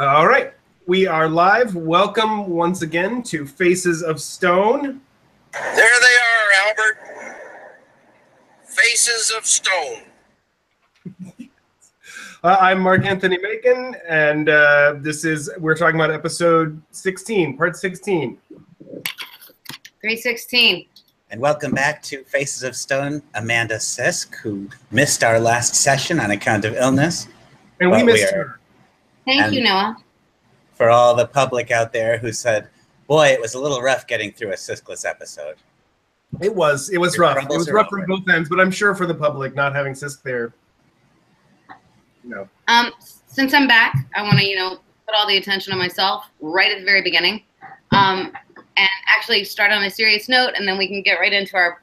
All right, we are live. Welcome once again to Faces of Stone. There they are, Albert. Faces of Stone. I'm Marc-Anthony Macon, and we're talking about episode 16, part 16. 316. And welcome back to Faces of Stone, Amanda Sisk, who missed our last session on account of illness. And we missed her. Thank you, Noah. For all the public out there who said, boy, it was a little rough getting through a Siskless episode. It was rough. It was rough from both ends, but I'm sure for the public, not having Sisk there, no. Since I'm back, I want to, put all the attention on myself right at the very beginning. And actually start on a serious note, and then we can get right into our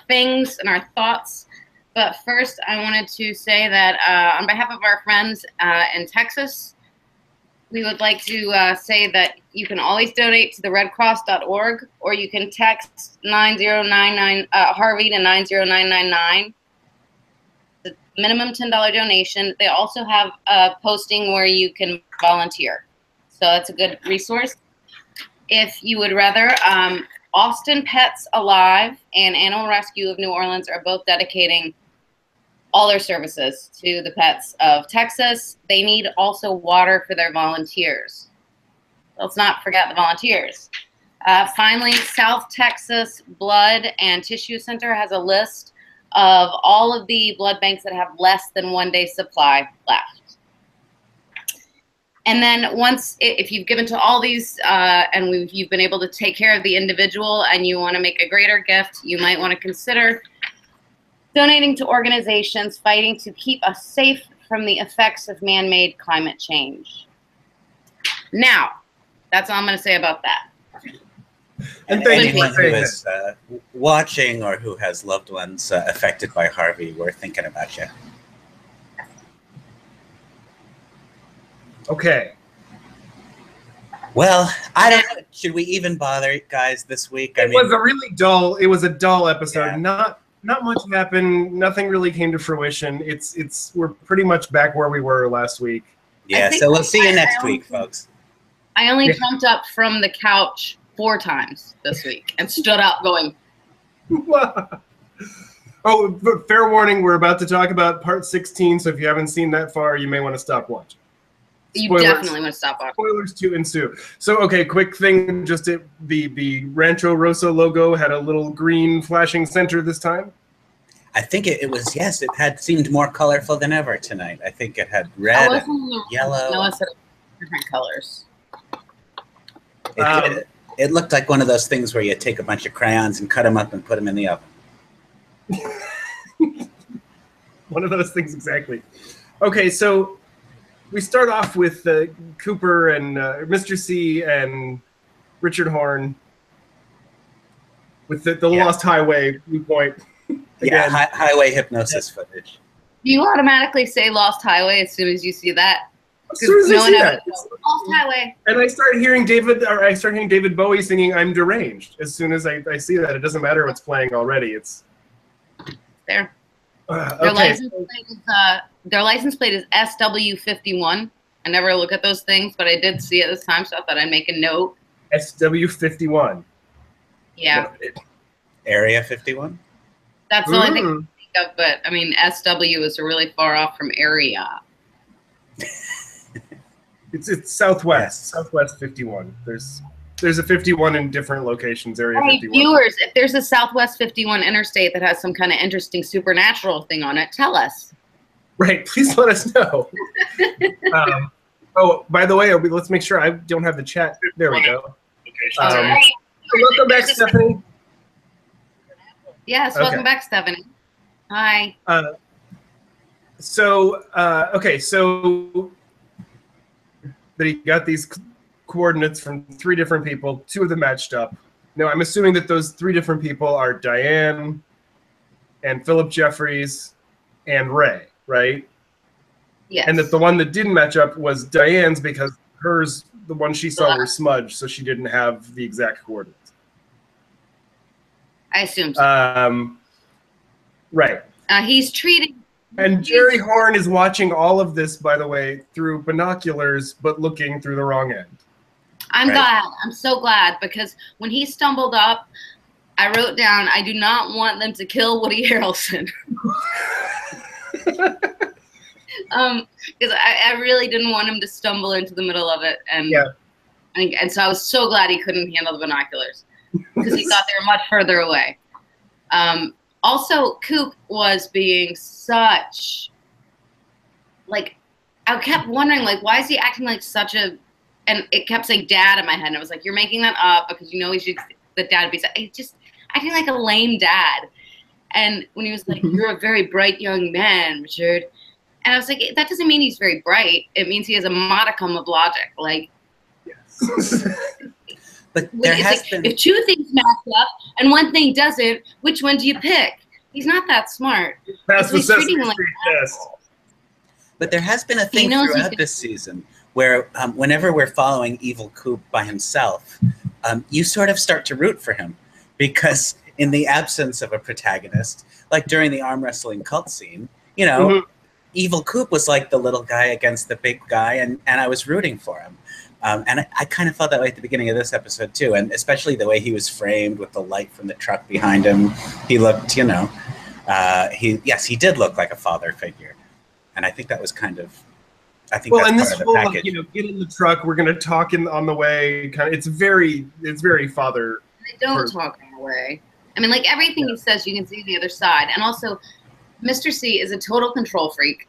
things and our thoughts. But first, I wanted to say that on behalf of our friends in Texas, we would like to say that you can always donate to the redcross.org, or you can text 9099 Harvey to 90999. The minimum $10 donation. They also have a posting where you can volunteer, so that's a good resource. If you would rather, Austin Pets Alive and Animal Rescue of New Orleans are both dedicating all their services to the pets of Texas. They need also water for their volunteers. Let's not forget the volunteers. Finally, South Texas Blood and Tissue Center has a list of all of the blood banks that have less than 1 day supply left. And then if you've given to all these and you've been able to take care of the individual and you want to make a greater gift, you might want to consider donating to organizations fighting to keep us safe from the effects of man-made climate change. Now, that's all I'm going to say about that. And anyone who is watching or who has loved ones affected by Harvey, we're thinking about you. Okay. Well, I don't know. Should we even bother, guys, this week? It was a dull episode. Yeah. Not much happened. Nothing really came to fruition. We're pretty much back where we were last week. Yeah, so we'll see you next week, folks. I only jumped up from the couch 4 times this week and stood up going. Oh, but fair warning, we're about to talk about part 16, so if you haven't seen that far, you may want to stop watching. Spoilers. You definitely want to stop watching. Spoilers to ensue. So, okay, quick thing. The Rancho Rosa logo had a little green flashing center this time. I think it was, yes, it seemed more colorful than ever tonight. I think it had red, and yellow. No, it's different colors. It looked like one of those things where you take a bunch of crayons and cut them up and put them in the oven. One of those things, exactly. Okay, so we start off with Cooper and Mr. C and Richard Horn with the Lost Highway viewpoint. Yeah, highway hypnosis footage. Do you automatically say Lost Highway as soon as you see that? As soon as I see that. Lost Highway. And I start hearing David Bowie singing "I'm Deranged" as soon as I see that. It doesn't matter what's playing already. It's there. Okay. Their license plate is SW51. I never look at those things, but I did see it this time, so I thought I'd make a note. SW51. Yeah. Area 51? That's the only thing I can think of, but I mean, SW is really far off from area. It's southwest. Southwest 51. There's a 51 in different locations, area 51. Viewers, if there's a Southwest 51 interstate that has some kind of interesting supernatural thing on it, tell us. Right, please let us know. Oh, by the way, let's make sure I don't have the chat. There we go. Welcome back, Stephanie. Yes, welcome back, Stephanie. Hi. So they got these coordinates from 3 different people. 2 of them matched up. Now, I'm assuming that those 3 different people are Diane and Philip Jeffries and Ray, right? Yes. And that the one that didn't match up was Diane's because the one she saw were smudged, so she didn't have the exact coordinates. I assume so. Right. He's treating And Jerry Horn is watching all of this, by the way, through binoculars, but looking through the wrong end. I'm glad. I'm so glad, because when he stumbled up, I wrote down, I do not want them to kill Woody Harrelson. Because I really didn't want him to stumble into the middle of it. And so I was so glad he couldn't handle the binoculars, because he thought they were much further away. Also, Coop was being such, like, I kept wondering, like, why is he acting like such a, and it kept saying dad in my head, and I was like, you're making that up because you know the dad would be, he's just acting like a lame dad. And when he was like, you're a very bright young man, Richard. And I was like, that doesn't mean he's very bright. It means he has a modicum of logic. Like, yes. But there has been... if two things match up and one thing doesn't, which one do you pick? He's not that smart. That's the Sesame Street test. But there has been a thing throughout this season where whenever we're following evil Coop by himself, you sort of start to root for him, because in the absence of a protagonist, like during the arm wrestling cult scene, you know, evil Coop was like the little guy against the big guy, and I was rooting for him. And I kind of felt that way at the beginning of this episode too, and especially the way he was framed with the light from the truck behind him. He looked, you know, he did look like a father figure, and I think that was kind of, I think that's part of the package. You know, get in the truck. We're going to talk on the way. Kind of, it's very father. They don't talk on the way. I mean, like everything he says, you can see the other side, and also, Mr. C is a total control freak,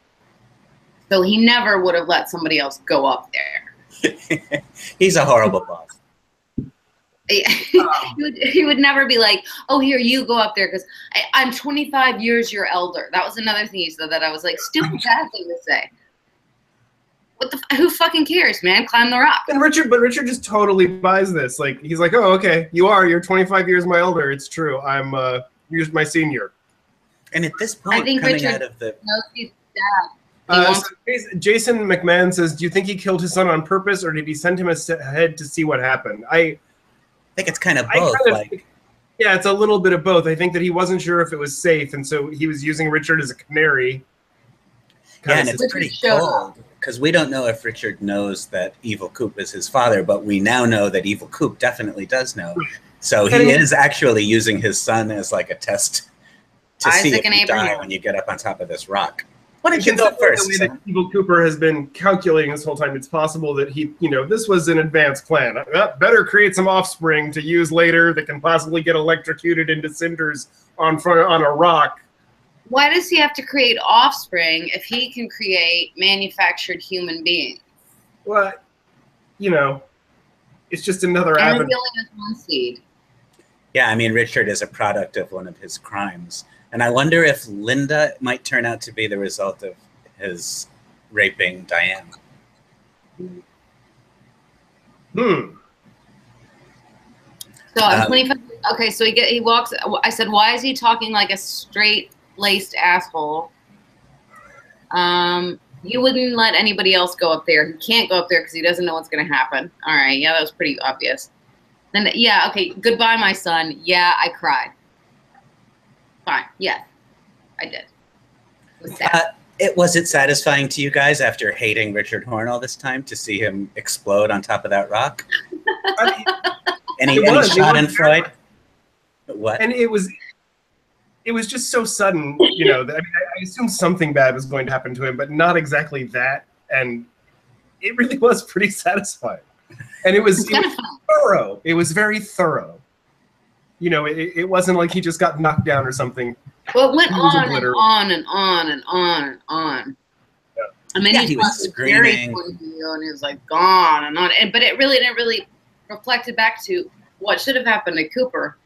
so he never would have let somebody else go up there. He's a horrible boss. He would never be like, oh, here, you go up there, because I'm 25 years your elder. That was another thing he said that I was like, stupid bad thing to say. Who fucking cares, man? Climb the rock. And Richard just totally buys this. Like, he's like, oh, okay, you're 25 years my elder. It's true. You're my senior. And at this point, I think coming Richard out of the... knows he's dad. So Jason McMahon says, do you think he killed his son on purpose, or did he send him ahead to see what happened? I think it's kind of both. Yeah, it's a little bit of both. I think that he wasn't sure if it was safe, and so he was using Richard as a canary. Yeah, and it's pretty cold, because we don't know if Richard knows that Evil Coop is his father, but we now know that Evil Coop definitely does know. So he is actually using his son as like a test to see if you die when you get up on top of this rock. Why don't you go first? The way that Evil Cooper has been calculating this whole time, it's possible that he, this was an advanced plan. Better create some offspring to use later that can possibly get electrocuted into cinders on a rock. Why does he have to create offspring if he can create manufactured human beings? Well, it's just another avenue. And he only has one seed. Yeah, I mean, Richard is a product of one of his crimes. And I wonder if Linda might turn out to be the result of his raping Diane. So I'm 25. Okay, so he walks. I said, why is he talking like a straight-laced asshole? You wouldn't let anybody else go up there. He can't go up there because he doesn't know what's going to happen. All right, yeah, that was pretty obvious. Then, yeah, okay, goodbye, my son. Yeah, I cried. Fine. Yes, I did. It was sad. Was it satisfying to you guys after hating Richard Horn all this time to see him explode on top of that rock? Any Schadenfreude? What? And it was just so sudden, that I assumed something bad was going to happen to him, but not exactly that. And it really was pretty satisfying. And it was thorough. It was very thorough. It wasn't like he just got knocked down or something. Well, it went on and on and on and on and on. Yeah. And then he was screaming, and he was like gone and on. But it really reflected back to what should have happened to Cooper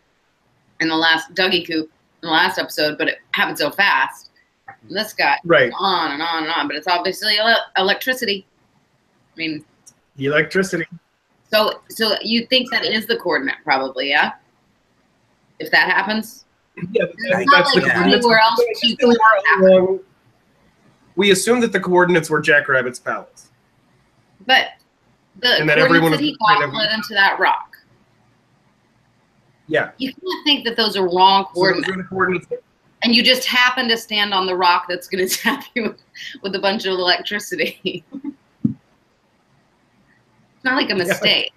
in the last Dougie Coop in the last episode, but it happened so fast. And this guy on and on and on. But it's obviously electricity. I mean, electricity. So you think that is the coordinate, probably, yeah? If that happens? Yeah, that's the coordinates. Anywhere else we assume that the coordinates were Jackrabbit's palace. But the coordinates that he got led into that rock. Yeah. You can't think that those are wrong coordinates. So those are the coordinates. And you just happen to stand on the rock that's going to tap you with a bunch of electricity. It's not like a mistake.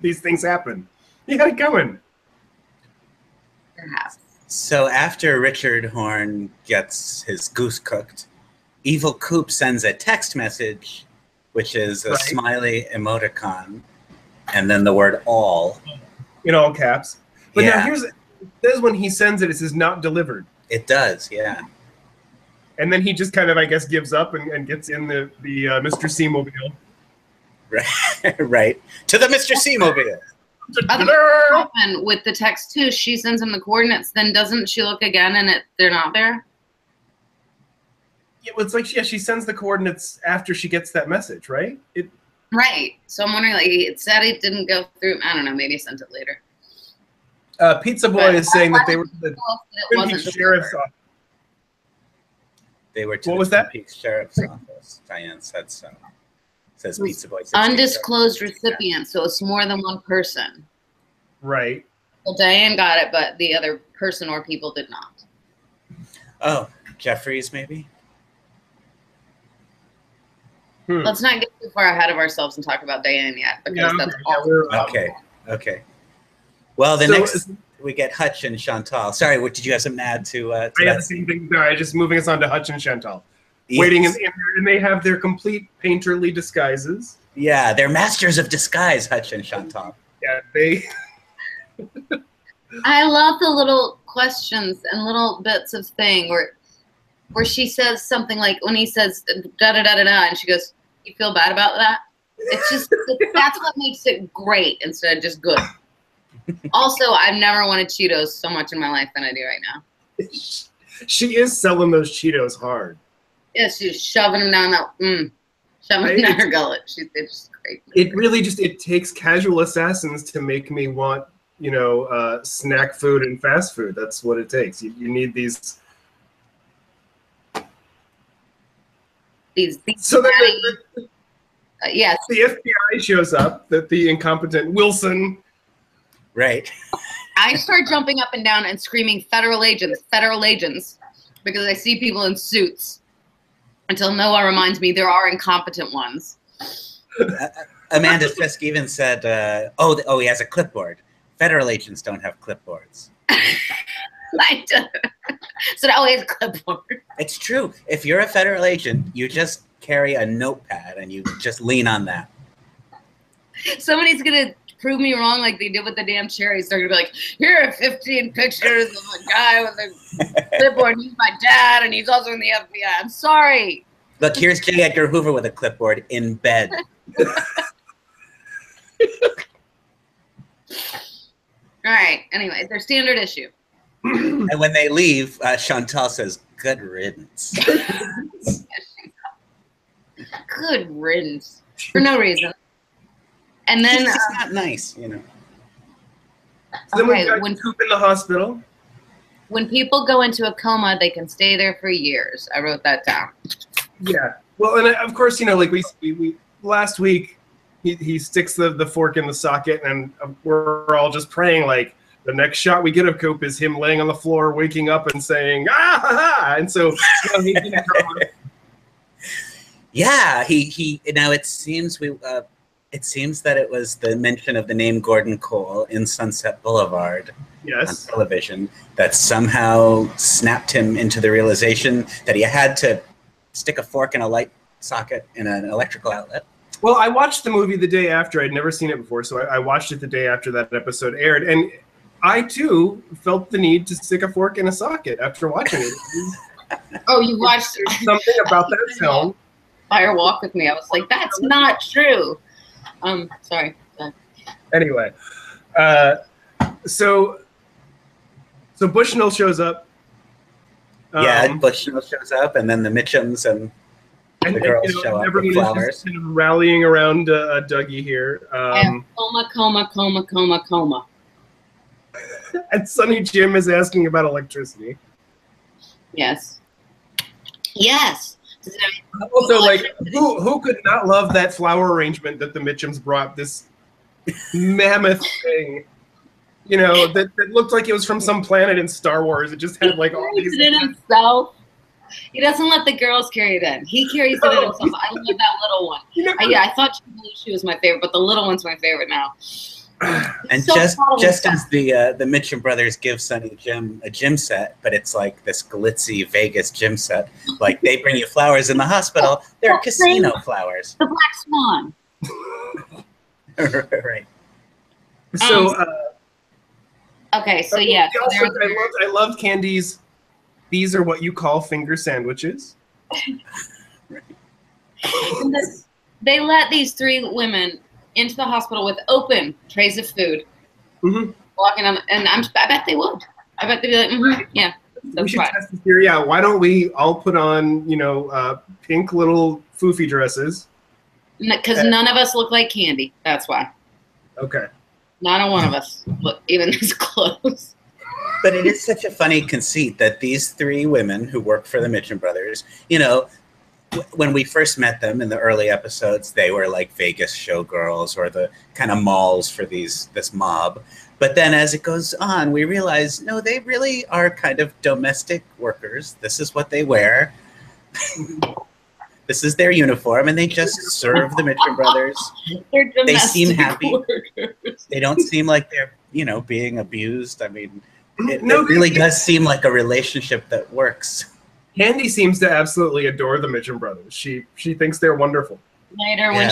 These things happen. You got it coming. Perhaps. So after Richard Horn gets his goose cooked, Evil Coop sends a text message, which is a smiley emoticon, and then the word all. In all caps. But now it says when he sends it, it says not delivered. It does, yeah. And then he just kind of, I guess, gives up and gets in the Mr. C-mobile. Right. Right. To the Mr. C-mobile. Often with the text too, she sends him the coordinates. Then doesn't she look again and they're not there? Yeah, well, it's like she sends the coordinates after she gets that message, right? Right. So I'm wondering, like, it said it didn't go through. I don't know. Maybe he sent it later. Pizza Boy is saying that they were to the Twin Peaks Sheriff's Office. They were to what was the Twin that? Peaks Sheriff's Office. Diane said so. Says Pizza Boy. Undisclosed recipient, so it's more than one person. Right. Well, Diane got it, but the other person or people did not. Oh, Jeffries, maybe? Let's not get too far ahead of ourselves and talk about Diane yet, because that's all. Okay. Well, next we get Hutch and Chantal. Sorry, did you have something to add to I had the same thing. No, just moving us on to Hutch and Chantal. Yes. Waiting in there, and they have their complete painterly disguises. Yeah, they're masters of disguise, Hutch and Chantal. Yeah, they... I love the little questions and little bits of thing where she says something like, when he says da-da-da-da-da, and she goes, you feel bad about that? It's just, that's what makes it great instead of just good. Also, I've never wanted Cheetos so much in my life than I do right now. She is selling those Cheetos hard. Yeah, she's shoving them down shoving them down her gullet. It's just great. It really it takes casual assassins to make me want, snack food and fast food. That's what it takes. You need these. So yes. The FBI shows up, that the incompetent Wilson. Right. I start jumping up and down and screaming federal agents, because I see people in suits until Noah reminds me there are incompetent ones. Amanda Sisk even said, he has a clipboard. Federal agents don't have clipboards. I do. So he has a clipboard. It's true. If you're a federal agent, you just carry a notepad and you just lean on that. Somebody's going to prove me wrong like they did with the damn cherries. They're going to be like, here are 15 pictures of a guy with a clipboard. He's my dad, and he's also in the FBI. I'm sorry. Look, here's J. Edgar Hoover with a clipboard in bed. All right. Anyway, their standard issue. And when they leave, Chantal says, good riddance. Good riddance. For no reason. And then it's just not nice, So then we got Coop in the hospital. When people go into a coma, they can stay there for years. I wrote that down. Yeah. Well, and of course, like we last week, he sticks the fork in the socket, and we're all just praying like the next shot we get of Coop is him laying on the floor, waking up and saying ah ha ha, and so he's in a coma. Yeah, he now it seems it seems that it was the mention of the name Gordon Cole in Sunset Boulevard on television that somehow snapped him into the realization that he had to stick a fork in a light socket in an electrical outlet. Well, I watched the movie the day after. I'd never seen it before, so I watched it the day after that episode aired, and I, too, felt the need to stick a fork in a socket after watching it. Oh, you watched something about that film. Fire Walk with Me. I was like, that's not true. Sorry. Anyway, so Bushnell shows up. Bushnell shows up, and then the Mitchums and the girls show up with flowers. Just kind of rallying around Dougie here. And coma. And Sonny Jim is asking about electricity. Yes. Also, like, who could not love that flower arrangement that the Mitchums brought? This mammoth thing. that looked like it was from some planet in Star Wars. It just had like all these. He carries it in himself. He doesn't let the girls carry it in. He carries it in himself. I love that little one. I thought she was my favorite, but the little one's my favorite now. And so just as the Mitchum brothers give Sonny Jim a gym set, but it's like this glitzy Vegas gym set. Like they bring you flowers in the hospital. They're casino flowers. The Black Swan. Right. So. Okay. So yeah. I love Candy's. These are what you call finger sandwiches. They let these 3 women into the hospital with open trays of food. Mm-hmm. Walking on, and I bet they would. I bet they'd be like, yeah. We should test this theory out. Why don't we all put on, pink little foofy dresses? Because none of us look like Candy. That's why. Okay. Not one of us look even this close. But it is such a funny conceit that these 3 women who work for the Mitchum brothers, when we first met them in the early episodes, they were like Vegas showgirls or the kind of malls for this mob. But then as it goes on, we realize, no, they really are kind of domestic workers. This is what they wear. This is their uniform, and they just serve the Mitchum brothers. They seem happy. Workers. They don't seem like they're, being abused. I mean, it really does seem like a relationship that works. Candy seems to absolutely adore the Mitchum brothers. She thinks they're wonderful. Later, when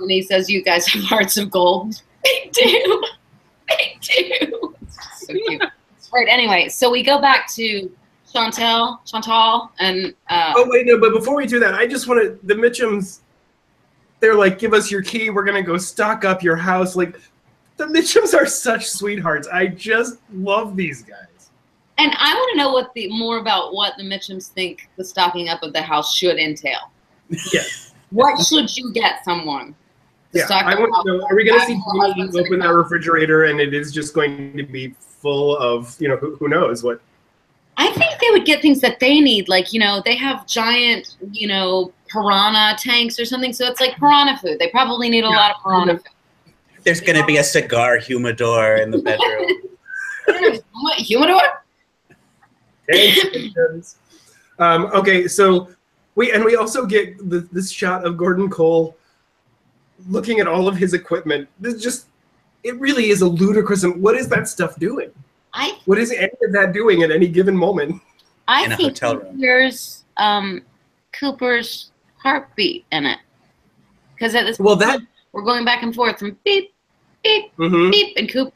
he says, "You guys have hearts of gold," they do. They do. So cute. Right. Anyway, so we go back to Chantal, and. Oh wait, no! But before we do that, I just want to. The Mitchums. They're like, "Give us your key. We're gonna go stock up your house." Like, the Mitchums are such sweethearts. I just love these guys. And I want to know more about what the Mitchums think the stocking up of the house should entail. Yes. What should you get someone? I want to know, are we going to see Jamie open that refrigerator and it is just going to be full of, who knows what? I think they would get things that they need. Like, they have giant, piranha tanks or something. So it's like piranha food. They probably need a lot of piranha food. There's going to be a cigar humidor in the bedroom. Humidor? Okay, so we also get this shot of Gordon Cole looking at all of his equipment. It really is a ludicrous. What is that stuff doing? What is any of that doing at any given moment? I think there's Cooper's heartbeat in it, because at this point we're going back and forth from beep, beep, beep, and Cooper.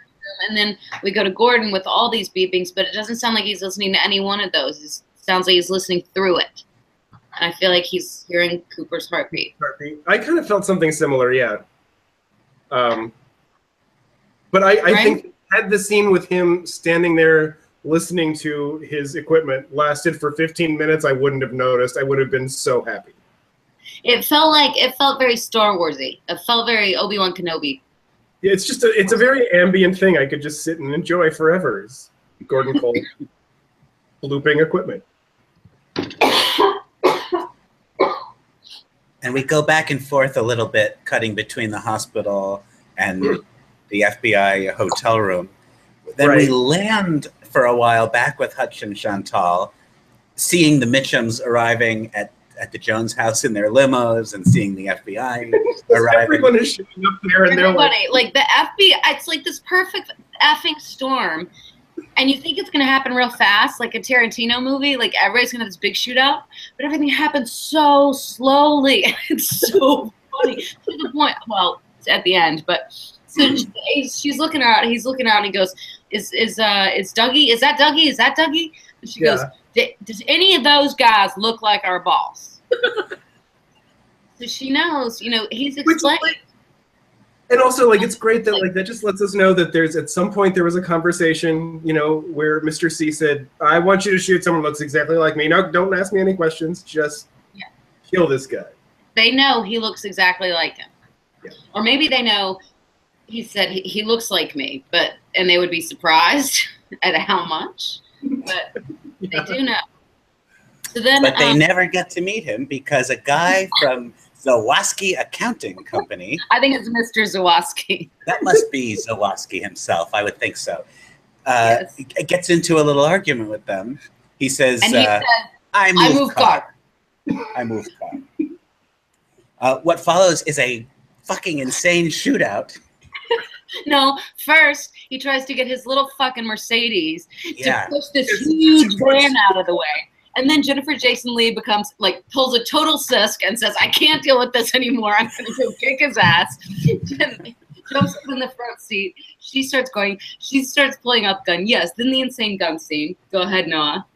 And then we go to Gordon with all these beepings, but it doesn't sound like he's listening to any one of those. It sounds like he's listening through it. And I feel like he's hearing Cooper's heartbeat. I kind of felt something similar, yeah. But I think had the scene with him standing there listening to his equipment lasted for 15 minutes, I wouldn't have noticed. I would have been so happy. It felt very Star Warsy. It felt very Obi-Wan Kenobi. Yeah, it's a very ambient thing I could just sit and enjoy forever. Is Gordon Cole looping equipment. And we go back and forth a little bit, cutting between the hospital and the FBI hotel room. Then we land for a while back with Hutch and Chantal, seeing the Mitchums arriving at the Jones house in their limos and seeing the FBI arriving. Everyone is showing up there, and they're like the FBI. It's like this perfect effing storm, and you think it's gonna happen real fast, like a Tarantino movie. Like everybody's gonna have this big shootout, but everything happens so slowly. It's so funny to the point. Well, it's at the end, but so she's looking out. He's looking out, and he goes, "Is Dougie? Is that Dougie? Is that Dougie?" And she goes, "Does any of those guys look like our boss?" So she knows, he's explaining. And also, it's great that, that just lets us know that at some point there was a conversation, where Mr. C said, "I want you to shoot someone who looks exactly like me. No, don't ask me any questions. Just kill this guy." They know he looks exactly like him. Yeah. Or maybe they know he said he looks like me, and they would be surprised at how much. But they do know. So then, but they never get to meet him because a guy from Zawaski Accounting Company. I think it's Mr. Zawaski. That must be Zawaski himself. I would think so. gets into a little argument with them. He says, I move car. I move car. What follows is a fucking insane shootout. No, first he tries to get his little fucking Mercedes to push this huge van out of the way. And then Jennifer Jason Leigh becomes like pulls a total Sisk and says, I can't deal with this anymore. I'm gonna go kick his ass. Jumps up in the front seat. She starts pulling out the gun. Yes, then the insane gun scene. Go ahead, Noah.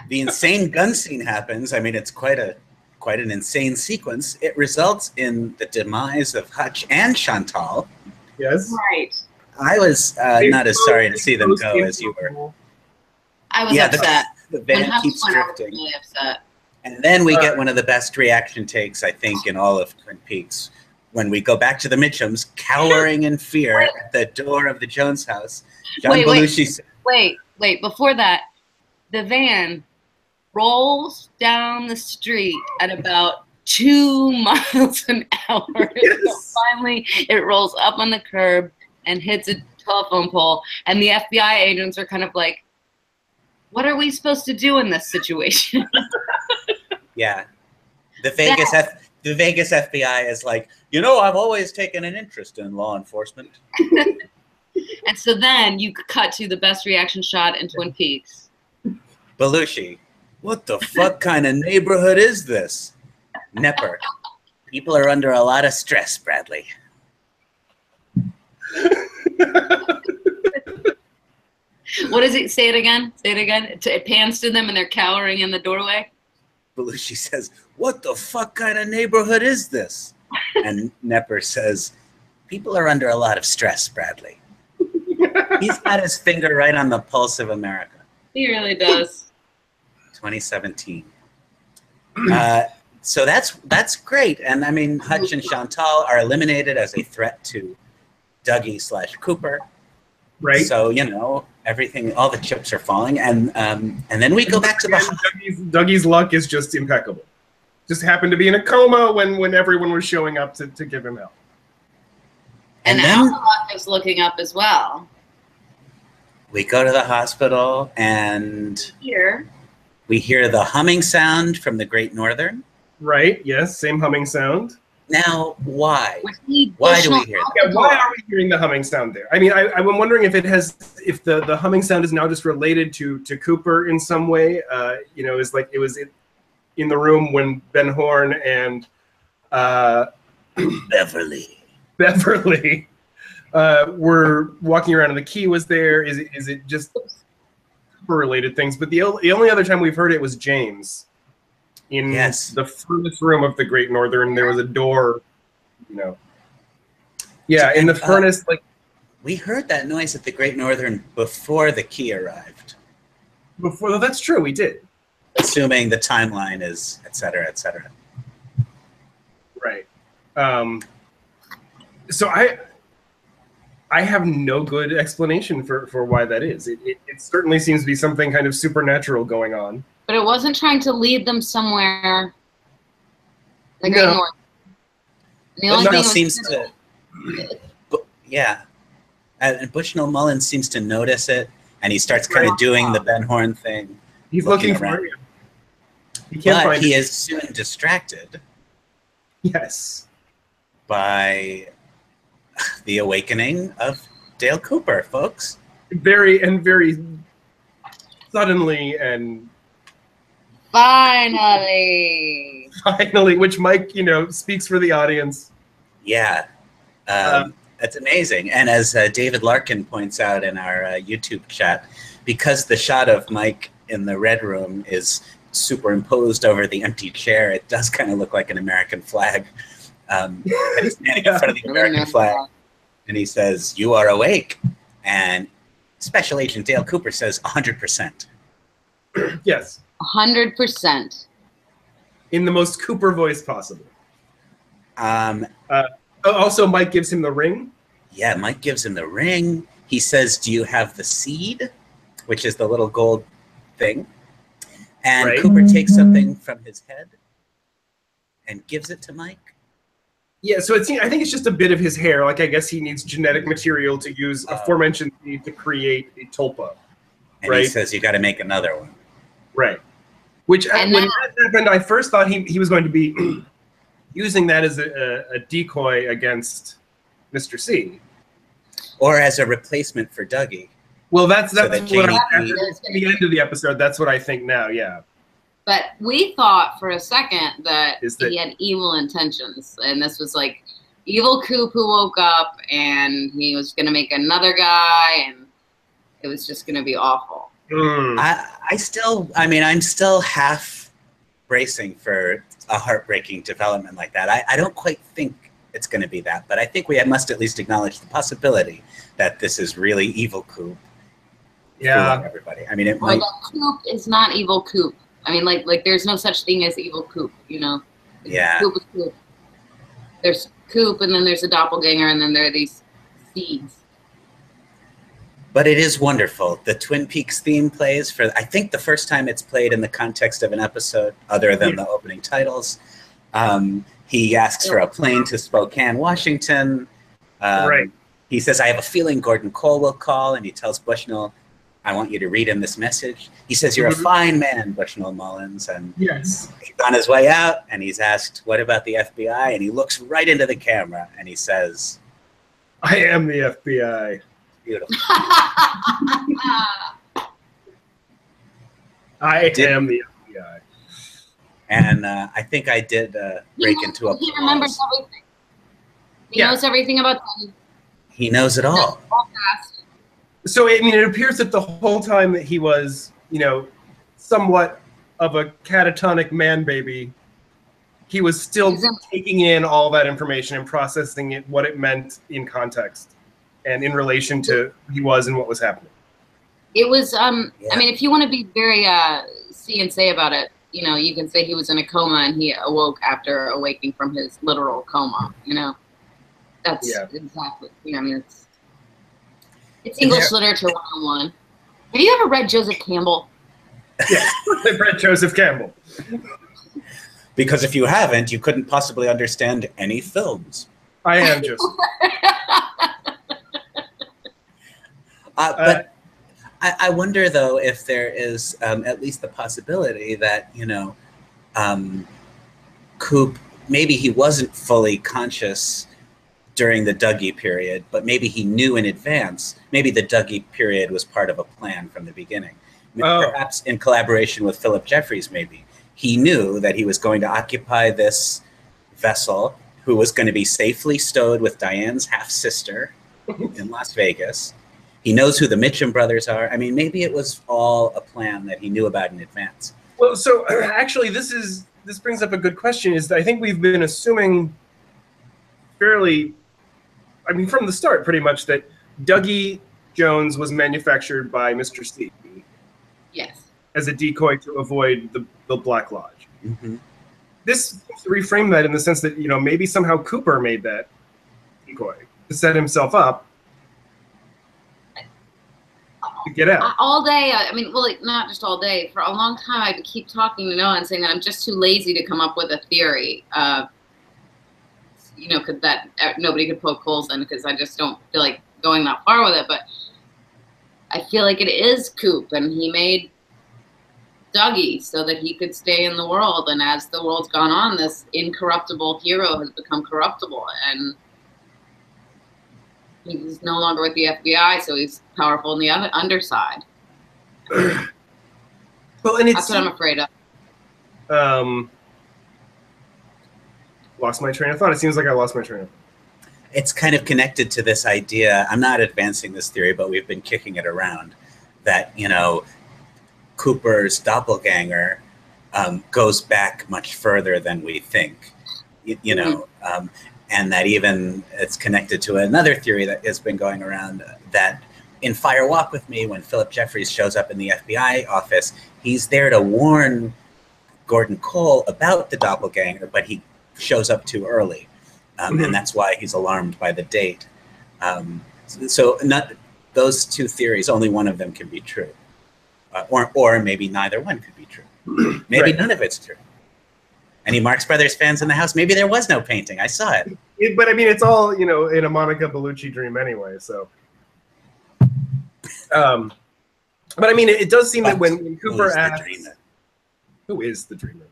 The insane gun scene happens. I mean, it's quite an insane sequence. It results in the demise of Hutch and Chantal. Yes. Right. I was not as sorry to see them go as you were. I was upset. The van keeps drifting. Really upset. And then we get one of the best reaction takes, I think, in all of Twin Peaks. When we go back to the Mitchums, cowering in fear at the door of the Jones house. John Belushi said, Wait. Before that, the van rolls down the street at about 2 miles an hour. Yes. So finally, it rolls up on the curb and hits a telephone pole. And the FBI agents are kind of like, what are we supposed to do in this situation? Yeah. The Vegas FBI is like, I've always taken an interest in law enforcement. And so then you cut to the best reaction shot in Twin Peaks. Belushi, what the fuck kind of neighborhood is this? Nepper, people are under a lot of stress, Bradley. What does it say? It again. It pans to them and they're cowering in the doorway. Belushi says, what the fuck kind of neighborhood is this? And Nepper says, people are under a lot of stress, Bradley. He's got his finger right on the pulse of America. He really does. 2017. So that's great. And I mean, Hutch and Chantal are eliminated as a threat to Dougie/Cooper. Right. So, everything, all the chips are falling. And then we go back to the... Dougie's luck is just impeccable. Just happened to be in a coma when everyone was showing up to give him help. And then luck is looking up as well. We go to the hospital and we hear the humming sound from the Great Northern. Right, yes, same humming sound. Now, why? Why do we hear that? Yeah, why are we hearing the humming sound there? I mean, I'm wondering if the humming sound is now just related to Cooper in some way. Is like it was in the room when Ben Horn and Beverly were walking around and the key was there. Is it just Cooper related things? But the only other time we've heard it was James. In the furnace room of the Great Northern, there was a door, Yeah, in the furnace, we heard that noise at the Great Northern before the key arrived. Well, that's true, we did. Assuming the timeline is et cetera, et cetera. Right. So I have no good explanation for why that is. It certainly seems to be something kind of supernatural going on. But it wasn't trying to lead them somewhere. The Great North. The only thing seems to, and Bushnell Mullen seems to notice it, and he starts kind of doing the Ben Horn thing. He's looking for it. He can't find it. He is soon distracted. Yes. By the awakening of Dale Cooper, folks. Very suddenly and finally, which Mike, speaks for the audience. Yeah, that's amazing. And as David Larkin points out in our YouTube chat, because the shot of Mike in the red room is superimposed over the empty chair, it does kind of look like an American flag. And he's standing in front of the American flag, and he says, "You are awake." And Special Agent Dale Cooper says, 100%. Yes. 100%. In the most Cooper voice possible. Also, Mike gives him the ring. Yeah, Mike gives him the ring. He says, "Do you have the seed?" Which is the little gold thing. And Cooper takes something from his head and gives it to Mike. Yeah, so I think it's just a bit of his hair. Like, I guess he needs genetic material to use aforementioned seed to create a tulpa. And he says you got to make another one. Right. Which, when that happened, I first thought he was going to be using that as a decoy against Mr. C. Or as a replacement for Dougie. Well, that's so what at the end of the episode, that's what I think now, yeah. But we thought for a second that he had evil intentions. And this was like evil Coop who woke up and he was going to make another guy and it was just going to be awful. I'm still half bracing for a heartbreaking development like that. I don't quite think it's going to be that, but I think we must at least acknowledge the possibility that this is really evil Coop. Yeah. Everybody. I mean, it might. Coop is not evil Coop. I mean, like there's no such thing as evil Coop, you know? Yeah. Coop is Coop. There's Coop, and then there's a doppelganger, and then there are these seeds. But it is wonderful. The Twin Peaks theme plays for, I think, the first time it's played in the context of an episode, other than the opening titles. He asks for a plane to Spokane, Washington. Right. He says, I have a feeling Gordon Cole will call, and he tells Bushnell, I want you to read him this message. He says, you're a fine man, Bushnell Mullins. And yes. He's on his way out, and he's asked, what about the FBI? And he looks right into the camera, and he says, I am the FBI. Beautiful. I am the FBI. And I think I did break into a He remembers everything. He knows everything about them. He knows it all. So, I mean, it appears that the whole time that he was, you know, somewhat of a catatonic man baby, he was still taking in all that information and processing it, what it meant in context and in relation to who he was and what was happening. It was, I mean, if you want to be very see and say about it, you know, you can say he was in a coma and he awoke after awaking from his literal coma, you know. That's exactly, you know, I mean, it's English literature 101. Have you ever read Joseph Campbell? Yes, I've read Joseph Campbell. Because if you haven't, you couldn't possibly understand any films. I am Joseph. But I wonder, though, if there is at least the possibility that, you know, Coop, maybe he wasn't fully conscious during the Dougie period, but maybe he knew in advance. Maybe the Dougie period was part of a plan from the beginning. Perhaps in collaboration with Philip Jeffries, maybe. He knew that he was going to occupy this vessel who was going to be safely stowed with Diane's half-sister in Las Vegas. He knows who the Mitchum brothers are. I mean, maybe it was all a plan that he knew about in advance. Well, so actually, this brings up a good question. Is that I think we've been assuming fairly, I mean, from the start, pretty much, that Dougie Jones was manufactured by Mr. C. Yes. As a decoy to avoid the Black Lodge. Mm-hmm. This reframe that in the sense that, you know, maybe somehow Cooper made that decoy to set himself up to get out. All day, I mean, well, like, not just all day. For a long time, I would keep talking to Noah and saying that I'm just too lazy to come up with a theory. You know, that nobody could poke holes in because I just don't feel like going that far with it. But I feel like it is Coop, and he made Dougie so that he could stay in the world. And as the world's gone on, this incorruptible hero has become corruptible, and he's no longer with the FBI, so he's powerful on the underside. Well, and that's what I'm afraid of. Lost my train of thought. It seems like I lost my train of thought. It's kind of connected to this idea. I'm not advancing this theory, but we've been kicking it around that, you know, Cooper's doppelganger goes back much further than we think, you know, and that even it's connected to another theory that has been going around that in Fire Walk with Me, when Philip Jeffries shows up in the FBI office, he's there to warn Gordon Cole about the doppelganger, but he shows up too early, and that's why he's alarmed by the date. So not those two theories, only one of them can be true. Or maybe neither one could be true. Maybe none of it's true. Any Marx Brothers fans in the house? Maybe there was no painting. I saw it. But I mean, it's all, in a Monica Bellucci dream anyway. So, but I mean, it does seem that when Cooper asks, who is the dreamer?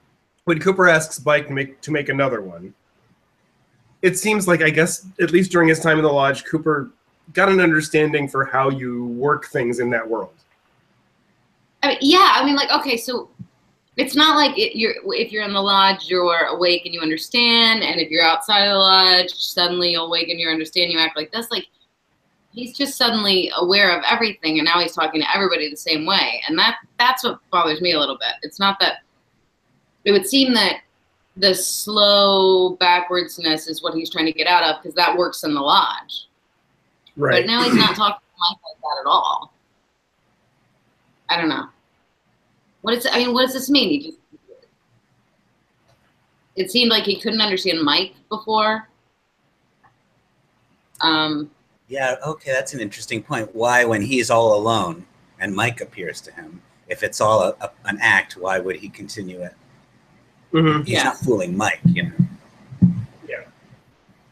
When Cooper asks Spike to make another one, it seems like, I guess, at least during his time in the lodge, Cooper got an understanding for how you work things in that world. I mean, like, okay, so it's not like if you're in the lodge, you're awake and you understand, and if you're outside of the lodge, suddenly you'll awake and you understand, you act like this. Like, he's just suddenly aware of everything, and now he's talking to everybody the same way, and that's what bothers me a little bit. It's not that it would seem that the slow backwardsness is what he's trying to get out of, because that works in the lodge. Right. But now he's not talking to Mike like that at all. I don't know. What does this mean? It seemed like he couldn't understand Mike before. Yeah, okay, that's an interesting point. Why, when he's all alone and Mike appears to him, if it's all an act, why would he continue it? Mm-hmm. He's not fooling Mike, you know. Yeah.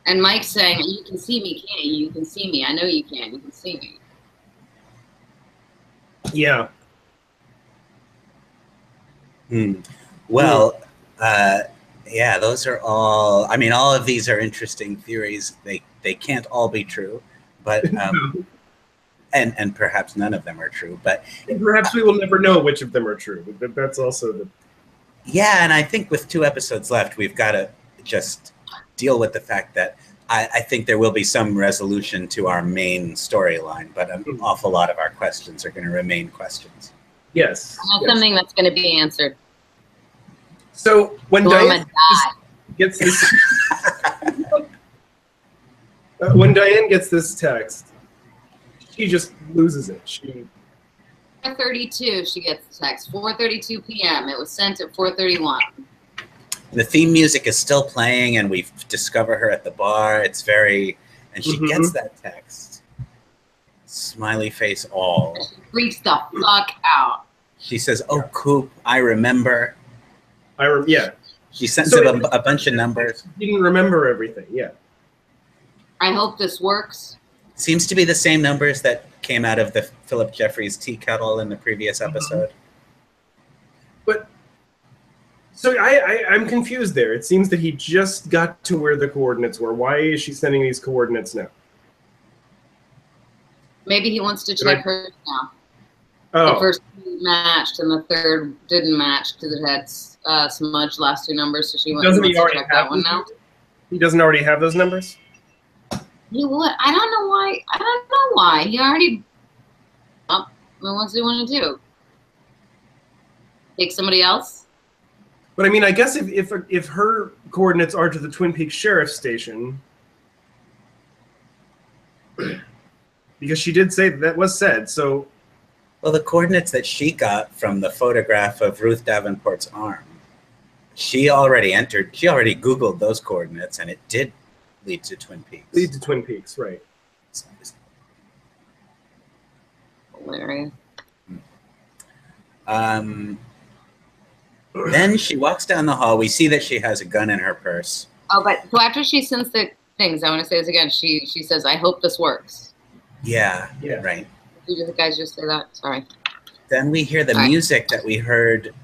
And Mike's saying, "You can see me, can't you? You can see me. I know you can. You can see me." Yeah. Well, yeah, those are all. I mean, all of these are interesting theories. They can't all be true, but and perhaps none of them are true. But and perhaps we will never know which of them are true. But that's also the. Yeah, and I think with 2 episodes left, we've got to just deal with the fact that I think there will be some resolution to our main storyline, but an awful lot of our questions are going to remain questions. Yes. Something that's going to be answered. So when Diane gets this, when Diane gets this text, she just loses it. 4:32, she gets the text. 4:32 p.m. It was sent at 4:31. The theme music is still playing, and we discover her at the bar. It's very, and she gets that text. Smiley face all. She freaks the fuck out. She says, "Oh, Coop, I remember." Yeah. She sends him a bunch of numbers. He didn't remember everything. Yeah. I hope this works. Seems to be the same numbers that came out of the Philip Jeffries tea kettle in the previous episode. But so I'm confused there. It seems that he just got to where the coordinates were. Why is she sending these coordinates now? Maybe he wants to check hers now. Oh. The first 2 matched, and the third didn't match because it had smudged last 2 numbers. So she wants to check that one now. He doesn't already have those numbers? He would. I don't know why. I don't know why. He already. What's he want to do? Take somebody else? But I mean, I guess if her coordinates are to the Twin Peaks Sheriff's Station, because she did say that was said, so. Well, the coordinates that she got from the photograph of Ruth Davenport's arm, she already Googled those coordinates, and it did lead to Twin Peaks. Lead to Twin Peaks, right. Hilarious. Then she walks down the hall. We see that she has a gun in her purse. Oh, but so after she sends the things, I want to say this again, she says, "I hope this works." Yeah, right. Did you guys just say that? Sorry. Then we hear the music that we heard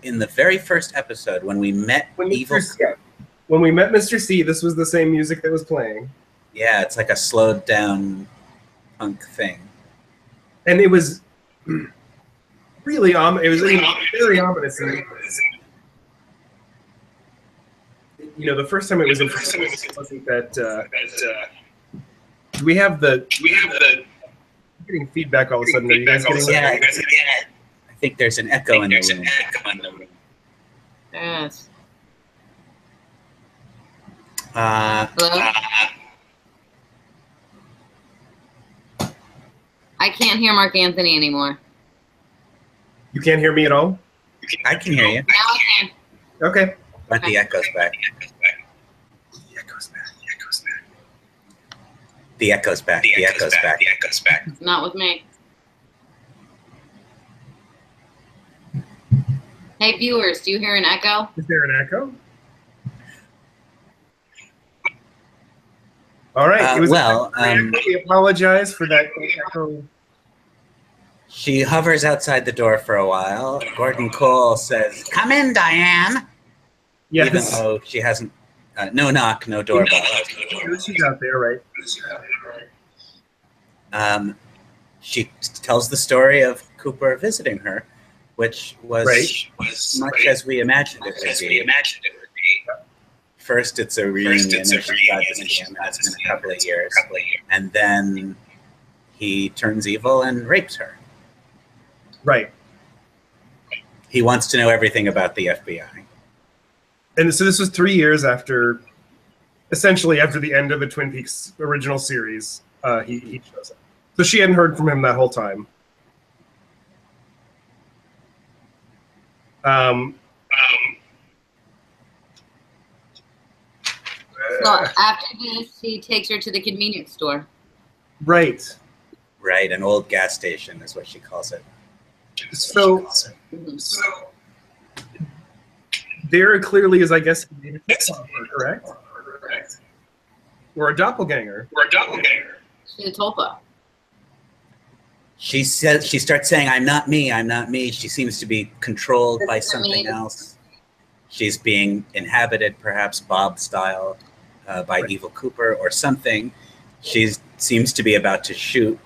in the very first episode when we met Evil. When we met Mr. C, this was the same music that was playing. Yeah, it's like a slowed down punk thing. And it was really very ominous. You know, the first time it was interesting wasn't that. Do we have the? Getting feedback all of a sudden. Are you guys getting? Yeah, I think there's an echo in the room. Yes. Hello? I can't hear Marc-Anthony anymore. You can't hear me at all? I can hear you. Now I can. Okay. But the echo's back. The echo's back. The echo's back. It's not with me. Hey, viewers, do you hear an echo? Is there an echo? All right. It was we apologize for that. She hovers outside the door for a while. Gordon Cole says, "Come in, Diane." Yes. Even though she hasn't, no knock, no doorbell. She's out there, right? She tells the story of Cooper visiting her, which was much as we imagined it would be. First, it's a reunion, and she's glad to see him. It's been a couple of years, and then he turns evil and rapes her. Right. He wants to know everything about the FBI. And so this was 3 years after, essentially after the end of the Twin Peaks original series, he shows up. So she hadn't heard from him that whole time. So after this, he takes her to the convenience store. Right. Right, an old gas station is what she calls it. So there clearly is, I guess, correct? Or a doppelganger. She's a tulpa. She starts saying, "I'm not me, I'm not me." She seems to be controlled by something else. She's being inhabited, perhaps Bob style, by Evil Cooper or something. She seems to be about to shoot,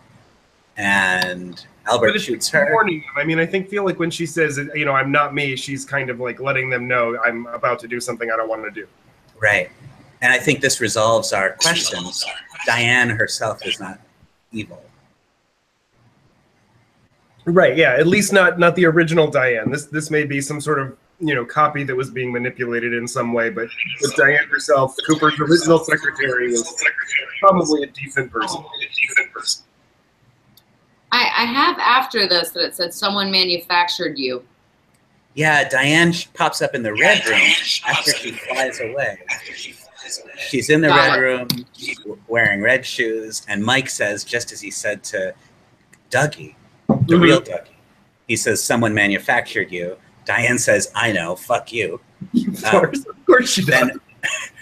and Albert shoots her. Warning them. I mean, feel like when she says, "I'm not me," she's kind of like letting them know I'm about to do something I don't want to do. Right. And I think this resolves our questions. Diane herself is not evil. Right, yeah, at least not the original Diane. This may be some sort of, copy that was being manipulated in some way, but Diane herself, Cooper's original secretary, was probably a decent person. I have after this that it said someone manufactured you. Yeah, Diane pops up in the red room after she flies away. She's in the red room, wearing red shoes, and Mike says, just as he said to Dougie, the real Dougie, he says, "Someone manufactured you." Diane says, "I know, fuck you." Of course she does. Then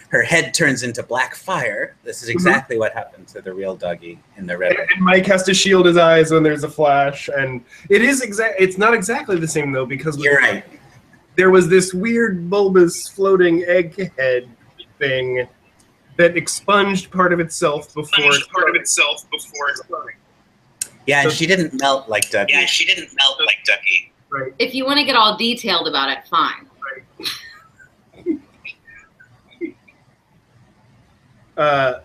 her head turns into black fire. This is exactly what happened to the real Dougie in the red room. And Mike has to shield his eyes when there's a flash, and it's not exactly the same though, because you're right. There was this weird bulbous floating egg head thing that expunged part of itself before exploding. Yeah, and she didn't melt like Dougie. Right. If you want to get all detailed about it, fine. Right.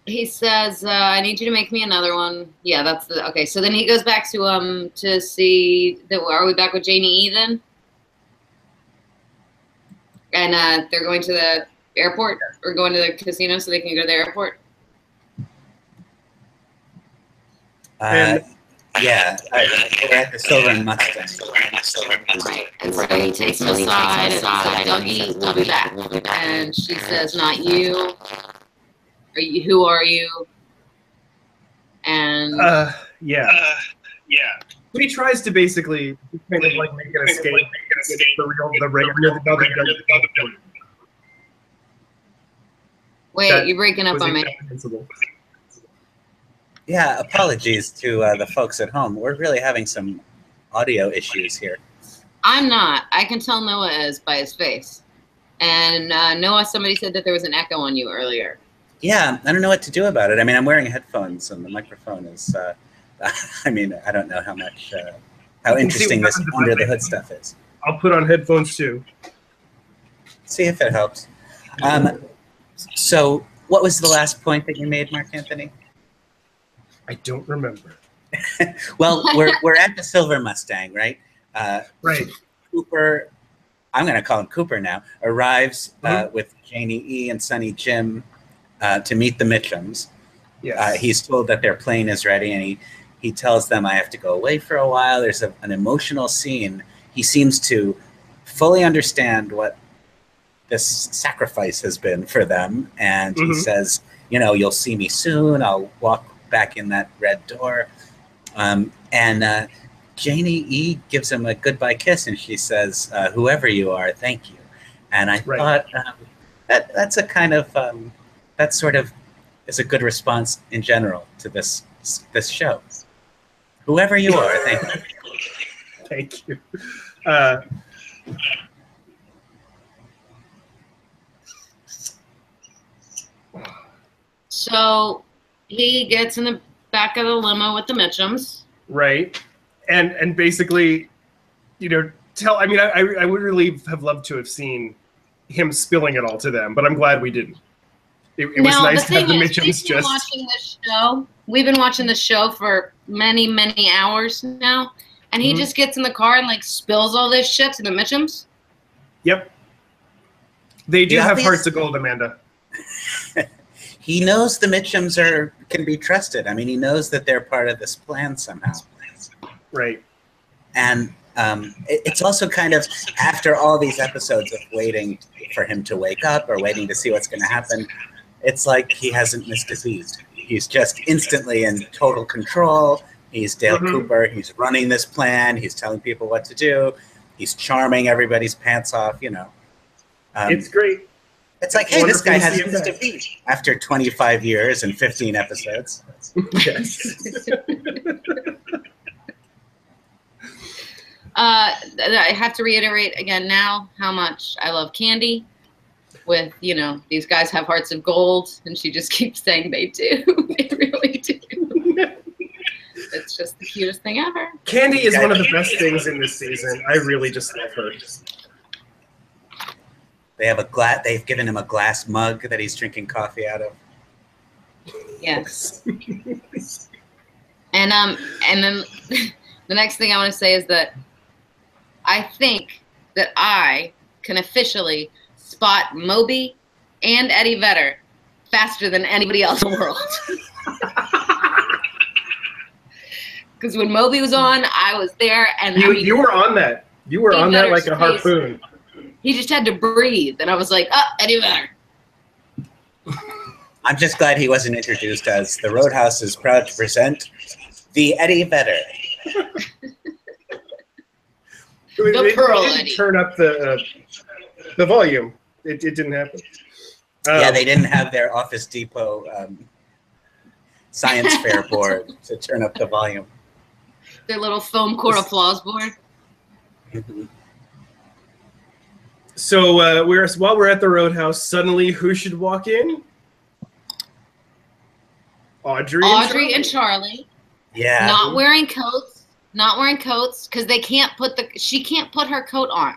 He says, "I need you to make me another one." Yeah, that's the okay. So then he goes back to see that. Are we back with Janie E then? And they're going to the airport or going to the casino so they can go to the airport. Yeah, we're at the Silver and Mustang. Right. And so he takes her aside and says, "Dougie, we'll be back." And she says, "Not you. Who are you?" And yeah. But he tries to basically kind of like make an escape. Wait, you're breaking up on me. Yeah, apologies to the folks at home. We're really having some audio issues here. I'm not. I can tell Noah is by his face. And Noah, somebody said that there was an echo on you earlier. Yeah, I don't know what to do about it. I mean, I'm wearing headphones, and the microphone is. I mean, I don't know how much, how interesting this under the hood stuff is. I'll put on headphones too. See if it helps. So, what was the last point that you made, Marc-Anthony? I don't remember. Well, we're at the Silver Mustang, right? Right. Cooper, I'm going to call him Cooper now, arrives with Janie E. and Sonny Jim to meet the Mitchums. Yes. He's told that their plane is ready, and he tells them, "I have to go away for a while." There's an emotional scene. He seems to fully understand what this sacrifice has been for them, and he says, "You'll see me soon. I'll walk back in that red door." And Janie E. gives him a goodbye kiss, and she says, "Whoever you are, thank you." And I thought that's a kind of that sort of is a good response in general to this show. Whoever you are, thank you. Thank you. So he gets in the back of the limo with the Mitchums. Right. And basically, you know, I mean, I would really have loved to have seen him spilling it all to them, but I'm glad we didn't. It was nice to have the Mitchums just... watching this show. We've been watching the show for many, many hours now, and he just gets in the car and, like, spills all this shit to the Mitchums. Yep. They do have hearts of gold, Amanda. He knows the Mitchums can be trusted. I mean, he knows that they're part of this plan somehow. Right. And it's also kind of, after all these episodes of waiting for him to wake up or waiting to see what's going to happen, it's like he hasn't missed a beat. He's just instantly in total control. He's Dale Cooper. He's running this plan. He's telling people what to do. He's charming everybody's pants off, you know. It's great. It's like, hey, this guy hasn't missed a beat after 25 years and 15 episodes. Yes. I have to reiterate again now how much I love Candy. With, you know, these guys have hearts of gold, and she just keeps saying they do. They really do. It's just the cutest thing ever. Candy is one of the best things in this season. I really just love her. They have they've given him a glass mug that he's drinking coffee out of. Yes. And then the next thing I want to say is that I think that I can officially spot Moby and Eddie Vedder faster than anybody else in the world. Because when Moby was on, I was there, and you were on that. You were on that like a harpoon. He just had to breathe, and I was like, "Oh, Eddie Vedder." I'm just glad he wasn't introduced as the Roadhouse is proud to present the Eddie Vedder. The Pearl Eddie. Eddie. Turn up the volume. It didn't happen. Yeah, they didn't have their Office Depot science fair board to turn up the volume. Their little foam core applause board. So while we're at the Roadhouse, suddenly who should walk in? Audrey and Charlie. Yeah. Not wearing coats. Because she can't put her coat on.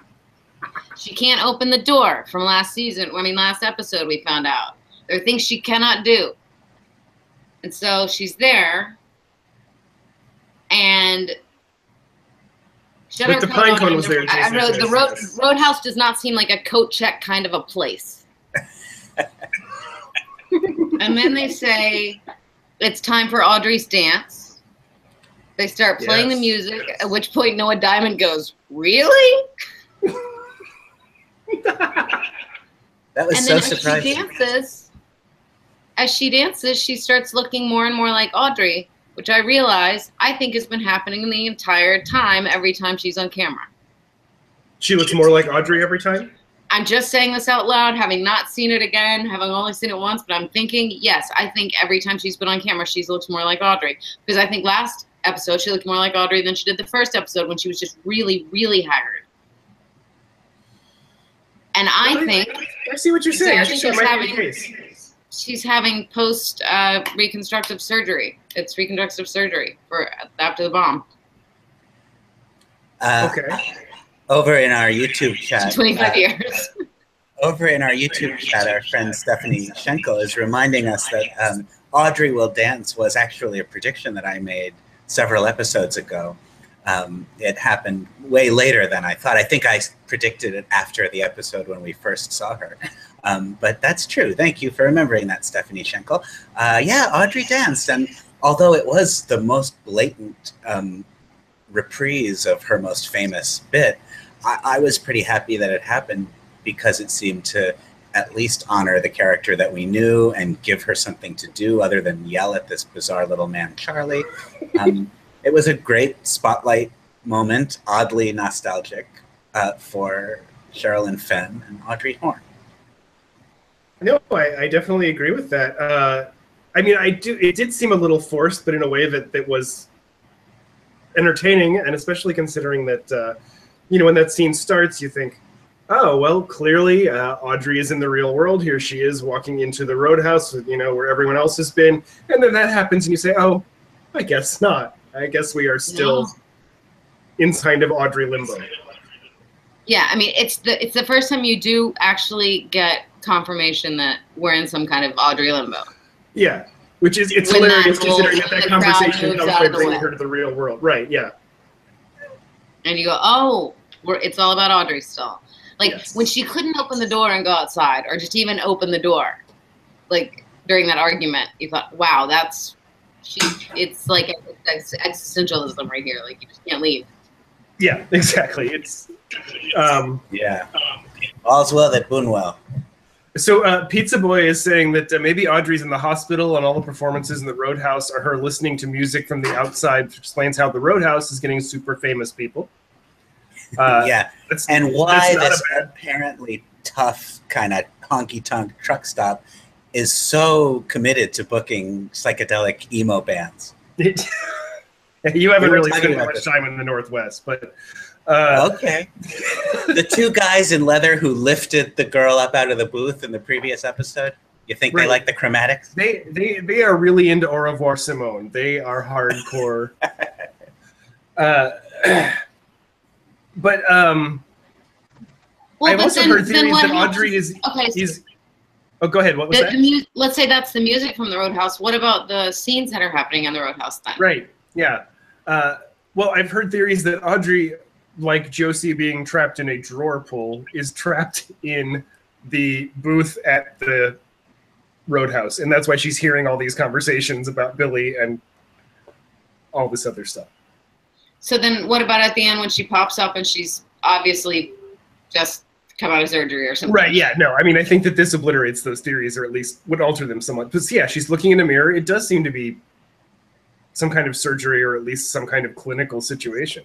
She can't open the door from last episode we found out. There are things she cannot do. And so she's there. And but the pine cone was there. I know the Roadhouse does not seem like a coat check kind of a place. And then they say it's time for Audrey's dance. They start playing the music, at which point Noah Diamond goes, "Really?" That was so surprising. As she dances, she starts looking more and more like Audrey, which I think has been happening the entire time, every time she's on camera. She looks more like Audrey every time? I'm just saying this out loud, having not seen it again, having only seen it once, but I'm thinking, yes, I think every time she's been on camera, she looks more like Audrey. Because I think last episode, she looked more like Audrey than she did the first episode when she was just really, really haggard. And I think... I see what you're saying. I think she's having post-reconstructive surgery. It's reconstructive surgery for after the bomb. Okay. Over in our YouTube chat... 25 years. Over in our YouTube chat, our friend Stephanie Schenkel is reminding us that Audrey Will Dance was actually a prediction that I made several episodes ago. It happened way later than I thought. I think I predicted it after the episode when we first saw her. But that's true. Thank you for remembering that, Stephanie Schenkel. Yeah, Audrey danced. And although it was the most blatant reprise of her most famous bit, I was pretty happy that it happened because it seemed to at least honor the character that we knew and give her something to do other than yell at this bizarre little man, Charlie. It was a great spotlight moment, oddly nostalgic, for Sherilyn Fenn and Audrey Horne. No, I definitely agree with that. I mean, it did seem a little forced, but in a way that was entertaining, and especially considering that, when that scene starts, you think, oh, well, clearly Audrey is in the real world. Here she is walking into the roadhouse, where everyone else has been. And then that happens, and you say, oh, I guess not. I guess we are still in kind of Audrey limbo. Yeah, I mean, it's the first time you do actually get confirmation that we're in some kind of Audrey limbo. Yeah, it's hilarious considering that conversation comes by bringing her to the real world. Right, yeah. And you go, oh, it's all about Audrey still. Like, when she couldn't open the door and go outside, or just even open the door, like, during that argument, you thought, wow, it's like existentialism right here. Like, you just can't leave. Yeah, exactly. It's, all's well that boon well. So Pizza Boy is saying that maybe Audrey's in the hospital and all the performances in the Roadhouse are her listening to music from the outside, which explains how the Roadhouse is getting super famous people. And why this apparently tough kind of honky-tonk truck stop is so committed to booking psychedelic emo bands. You haven't really spent much time in the Northwest, but... okay. The two guys in leather who lifted the girl up out of the booth in the previous episode, you think they like the chromatics? They are really into Au revoir Simone. They are hardcore. But I've also heard theories that Audrey is... Oh, go ahead. What was that? Let's say that's the music from the Roadhouse. What about the scenes that are happening on the Roadhouse then? Right, yeah. Well, I've heard theories that Audrey, like Josie being trapped in a drawer pull, is trapped in the booth at the Roadhouse. And that's why she's hearing all these conversations about Billy and all this other stuff. So then what about at the end when she pops up and she's obviously just come out of surgery or something? Right, yeah, no. I mean, I think that this obliterates those theories, or at least would alter them somewhat. But yeah, she's looking in a mirror. It does seem to be some kind of surgery, or at least some kind of clinical situation.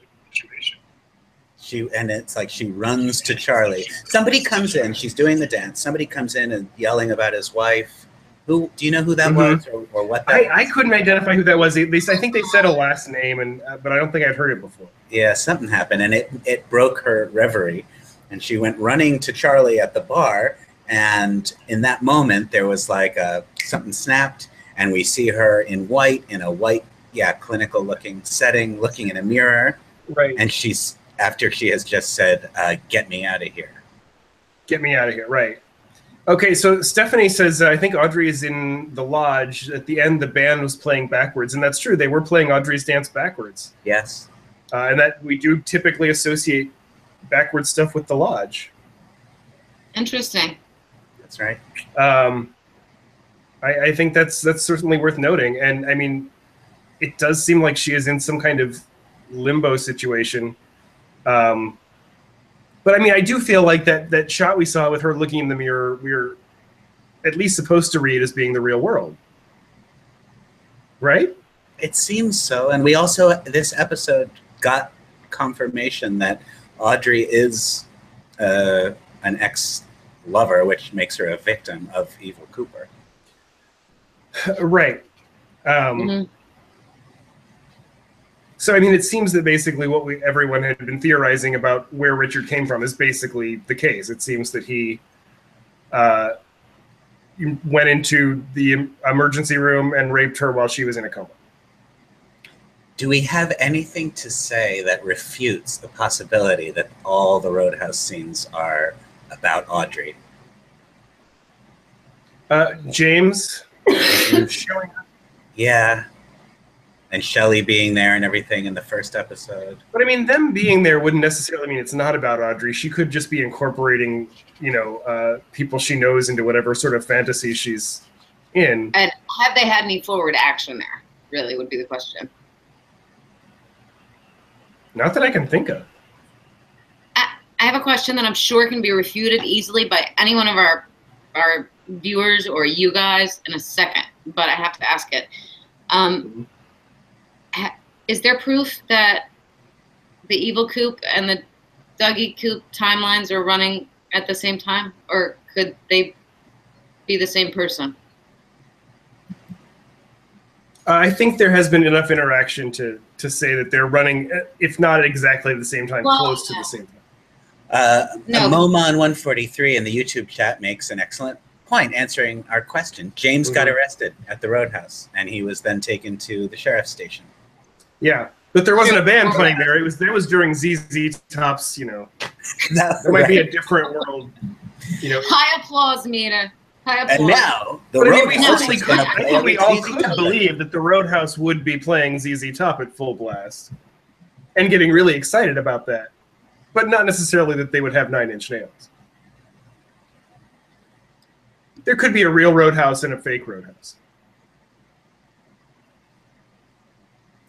And it's like she runs to Charlie. Somebody comes in. She's doing the dance. Somebody comes in and yelling about his wife. Do you know who that was, or what that was? I couldn't identify who that was. At least I think they said a last name, but I don't think I've heard it before. Yeah, something happened, and it broke her reverie, and she went running to Charlie at the bar. And in that moment, there was like something snapped, and we see her in a white, clinical-looking setting, looking in a mirror. Right. And she's, after she has just said, "Get me out of here." Get me out of here. Right. Okay, so Stephanie says, I think Audrey is in the lodge. At the end, the band was playing backwards, and that's true. They were playing Audrey's dance backwards. Yes. And that we do typically associate backwards stuff with the lodge. Interesting. That's right. I think that's certainly worth noting. And, I mean, it does seem like she is in some kind of limbo situation. But I mean, I do feel like that shot we saw with her looking in the mirror, we're at least supposed to read as being the real world. Right? It seems so. And we also, this episode, got confirmation that Audrey is an ex-lover, which makes her a victim of Evil Cooper. Right. So, I mean, it seems that basically what everyone had been theorizing about where Richard came from is basically the case. It seems that he went into the emergency room and raped her while she was in a coma. Do we have anything to say that refutes the possibility that all the Roadhouse scenes are about Audrey? James showing up. Yeah. And Shelley being there and everything in the first episode. But I mean, them being there wouldn't necessarily mean it's not about Audrey. She could just be incorporating, people she knows into whatever sort of fantasy she's in. And have they had any forward action there? Really would be the question. Not that I can think of. I have a question that I'm sure can be refuted easily by any one of our viewers or you guys in a second, but I have to ask it. Is there proof that the Evil Coop and the Dougie Coop timelines are running at the same time? Or could they be the same person? I think there has been enough interaction to say that they're running, if not exactly at the same time, close to the same time. Momon143 in the YouTube chat makes an excellent point answering our question. James got arrested at the Roadhouse, and he was then taken to the sheriff's station. Yeah, but there wasn't a band playing there. That was during ZZ Top's, that might be a different world. High applause, Mina. High applause. And now, I think we all could believe that the Roadhouse would be playing ZZ Top at full blast and getting really excited about that, but not necessarily that they would have 9 Inch Nails. There could be a real Roadhouse and a fake Roadhouse.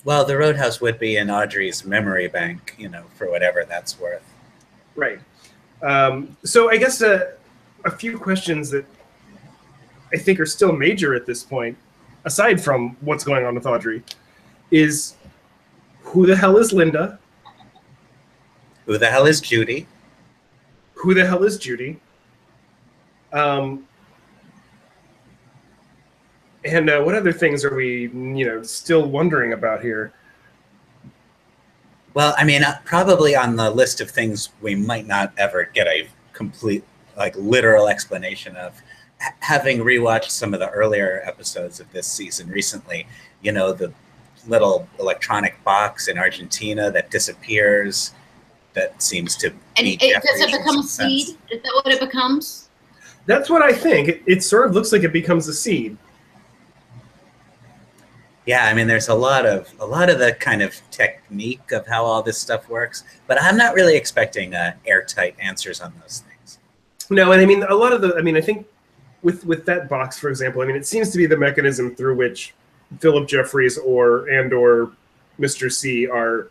Well, the Roadhouse would be in Audrey's memory bank, for whatever that's worth. Right. So I guess a few questions that I think are still major at this point, aside from what's going on with Audrey, is who the hell is Linda? Who the hell is Judy? Who the hell is Judy? And what other things are we, still wondering about here? Well, I mean, probably on the list of things we might not ever get a complete, literal explanation of. Having rewatched some of the earlier episodes of this season recently, the little electronic box in Argentina that disappears, that seems to be does it become a seed? Is that what it becomes? That's what I think. It sort of looks like it becomes a seed. Yeah, I mean, there's a lot of the kind of technique of how all this stuff works, but I'm not really expecting airtight answers on those things. No, and I mean, I think with that box, for example, I mean, it seems to be the mechanism through which Philip Jeffries or Mr. C are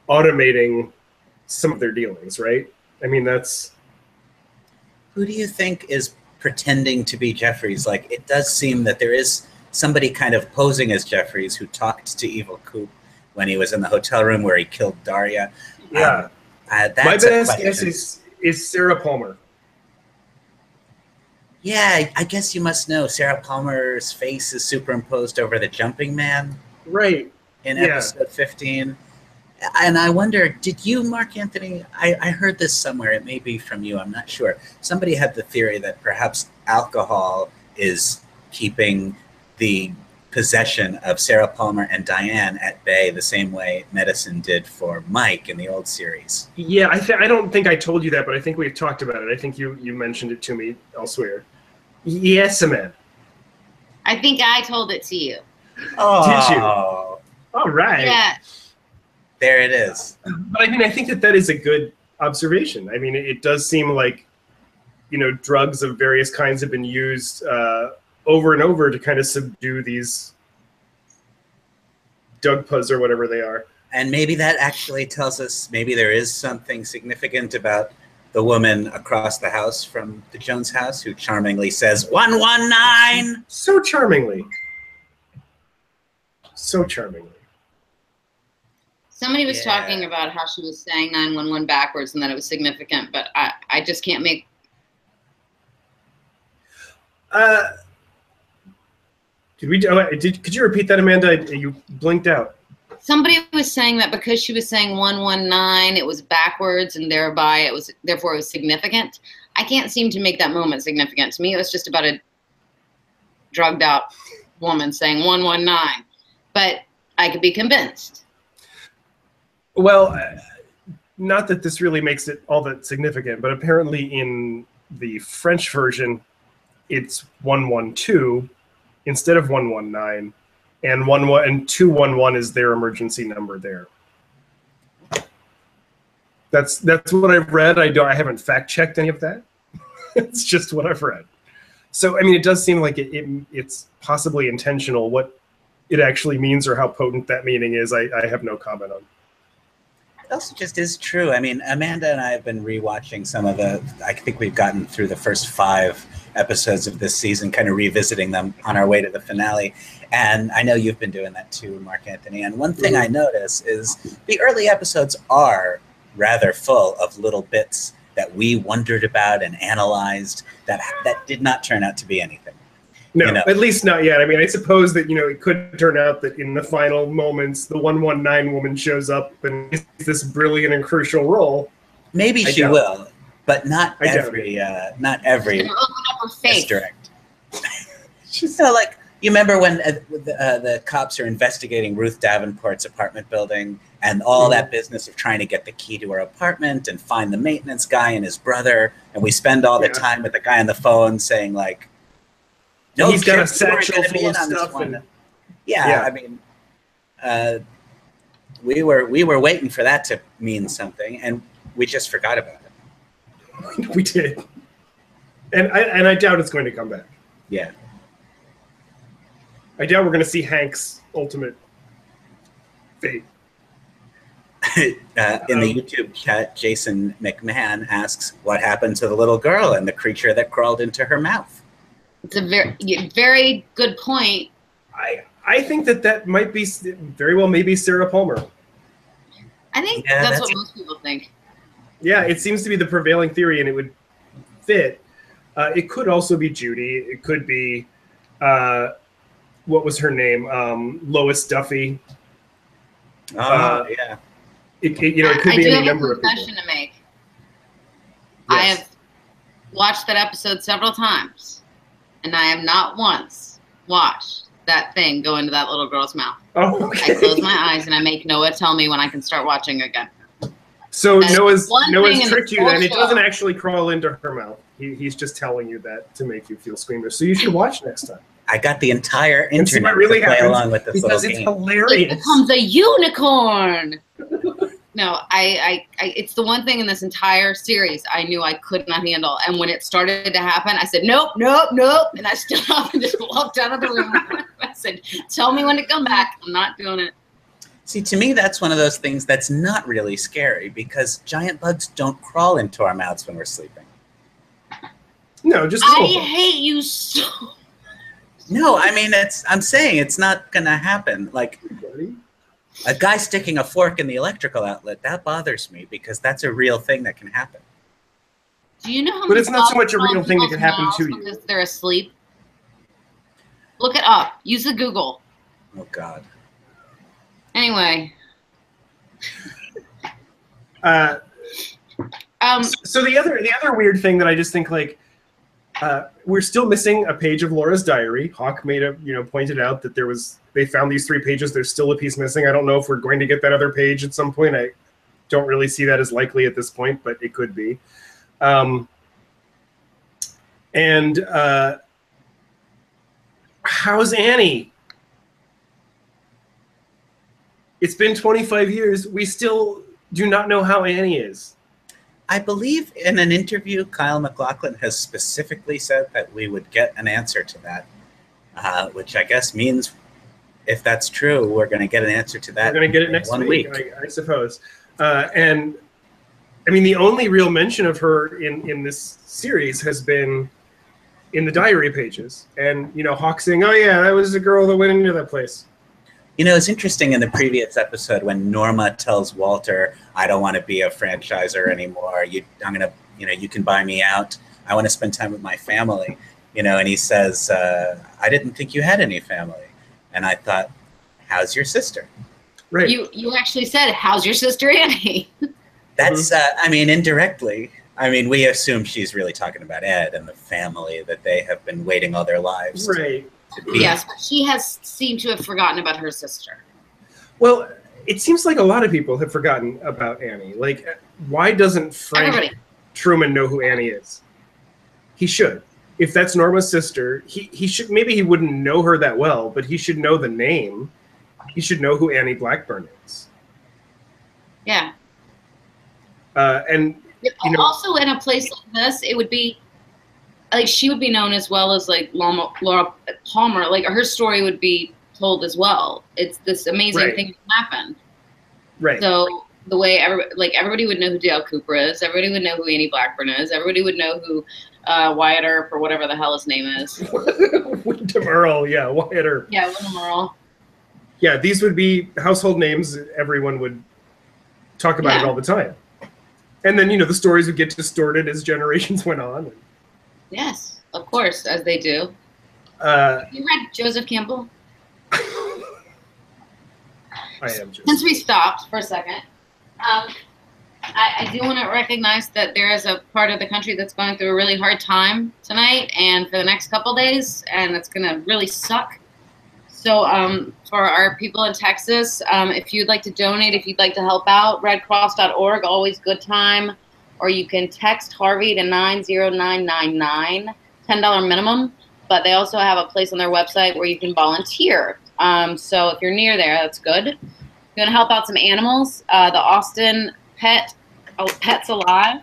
automating some of their dealings, right? I mean, that's... Who do you think is pretending to be Jeffries? It does seem that there is somebody kind of posing as Jeffries who talked to Evil Coop when he was in the hotel room where he killed Daria. Yeah. My best guess is Sarah Palmer. Yeah, I guess you must know Sarah Palmer's face is superimposed over the jumping man. Right. In episode 15. And I wonder, did you, Marc-Anthony, I heard this somewhere, it may be from you, I'm not sure. Somebody had the theory that perhaps alcohol is keeping the possession of Sarah Palmer and Diane at bay the same way medicine did for Mike in the old series. Yeah, I don't think I told you that, but I think we've talked about it. I think you mentioned it to me elsewhere. Yes, Amanda. I think I told it to you. Oh. Did you? All right. Yeah. There it is. But I mean, I think that is a good observation. I mean, it does seem like, drugs of various kinds have been used over and over to kind of subdue these Dugpas or whatever they are. And maybe that actually tells us maybe there is something significant about the woman across the house from the Jones house who charmingly says 119. So charmingly. So charmingly. Somebody was talking about how she was saying 911 backwards and that it was significant, but I just can't make... Could you repeat that, Amanda? You blinked out. Somebody was saying that because she was saying 119, it was backwards, and therefore it was significant. I can't seem to make that moment significant. To me, it was just about a drugged out woman saying 119, but I could be convinced. Well, not that this really makes it all that significant, but apparently in the French version, it's 112 instead of 119, and 211 is their emergency number there. That's what I've read. I haven't fact checked any of that. It's just what I've read. So I mean, it does seem like it's possibly intentional. What it actually means or how potent that meaning is, I have no comment on. It also just is true. I mean, Amanda and I have been rewatching some of I think we've gotten through the first 5 episodes of this season, kind of revisiting them on our way to the finale. And I know you've been doing that too, Marc-Anthony. And one thing I notice is the early episodes are rather full of little bits that we wondered about and analyzed that did not turn out to be anything. No, you know? At least not yet. I mean, I suppose that, it could turn out that in the final moments, the 119 woman shows up and is this brilliant and crucial role. Maybe she will, but not every misdirect. So, like, you remember when the cops are investigating Ruth Davenport's apartment building and all that business of trying to get the key to her apartment and find the maintenance guy and his brother, and we spend all the time with the guy on the phone saying, like, no, he's got a satchel full of stuff. I mean, we were waiting for that to mean something, and we just forgot about it. We did, and I doubt it's going to come back. Yeah, I doubt we're going to see Hank's ultimate fate. In the YouTube chat, Jason McMahon asks, "What happened to the little girl and the creature that crawled into her mouth?" It's a very good point. I think that might be very well maybe Sarah Palmer. I think that's what most people think. Yeah, it seems to be the prevailing theory, and it would fit. It could also be Judy. It could be, what was her name? Lois Duffy. Yeah. It could be any number of people. I do have a confession to make. Yes. I have watched that episode several times. And I have not once watched that thing go into that little girl's mouth. Oh, okay. I close my eyes and I make Noah tell me when I can start watching again. So Noah's tricked you then. It show. doesn't actually crawl into her mouth. He's just telling you that to make you feel squeamish. So you should watch next time. I got the entire internet really to play along with this because little it's game. hilarious. It becomes a unicorn. No, I it's the one thing in this entire series I knew I could not handle. And when it started to happen, I said, nope. And I stood up and just walked out of the room. I said, tell me when to come back. I'm not doing it. See, to me, that's one of those things that's not really scary because giant bugs don't crawl into our mouths when we're sleeping. No, just I hate you so. No, I mean, I'm saying it's not going to happen. Like, a guy sticking a fork in the electrical outlet, that bothers me because that's a real thing that can happen. Do you know how But many it's not so much a bugs real thing that can happen to because you. they're asleep? Look it up. Use the Google. Oh, God. Anyway. So the other weird thing that I just think, like, we're still missing a page of Laura's diary. Hawk pointed out that they found these 3 pages. There's still a piece missing. I don't know if we're going to get that other page at some point. I don't really see that as likely at this point, but it could be. How's Annie? It's been 25 years. We still do not know how Annie is. I believe in an interview, Kyle MacLachlan has specifically said that we would get an answer to that, which I guess means if that's true, we're going to get an answer to that. We're going to get it next week. I suppose. And I mean, the only real mention of her in this series has been in the diary pages. And, Hawk saying, oh, yeah, that was the girl that went into that place. It's interesting in the previous episode when Norma tells Walter, I don't want to be a franchisor anymore. You can buy me out. I want to spend time with my family. And he says, I didn't think you had any family. And I thought, how's your sister? Right. You actually said, how's your sister Annie? That's, indirectly. We assume she's really talking about Ed and the family that they have been waiting all their lives right. to be. Yes, but she has seemed to have forgotten about her sister. Well, it seems like a lot of people have forgotten about Annie. Like, why doesn't Frank Truman know who Annie is? He should. If that's Norma's sister, he should. Maybe he wouldn't know her that well, but he should know the name. He should know who Annie Blackburn is. Yeah. And also in a place like this, it would be like she would be known as well as like Laura Palmer. Like her story would be told as well. It's this amazing thing that happened. Right. So the way everybody would know who Dale Cooper is. Everybody would know who Annie Blackburn is. Everybody would know who Wyatt Earp or whatever the hell his name is. Wyndham Earl, yeah, Wyatt Earp. Yeah, Wyndham Earl. Yeah, these would be household names. Everyone would talk about it all the time. And then, the stories would get distorted as generations went on. Yes, of course, as they do. You read Joseph Campbell? I am just. Since we stopped for a second, I do want to recognize that there is a part of the country that's going through a really hard time tonight and for the next couple days, and it's going to really suck. So for our people in Texas, if you'd like to donate, if you'd like to help out, redcross.org, always good time. Or you can text Harvey to 90999, $10 minimum. But they also have a place on their website where you can volunteer. So if you're near there, that's good. If you want to help out some animals, the Austin Pets Alive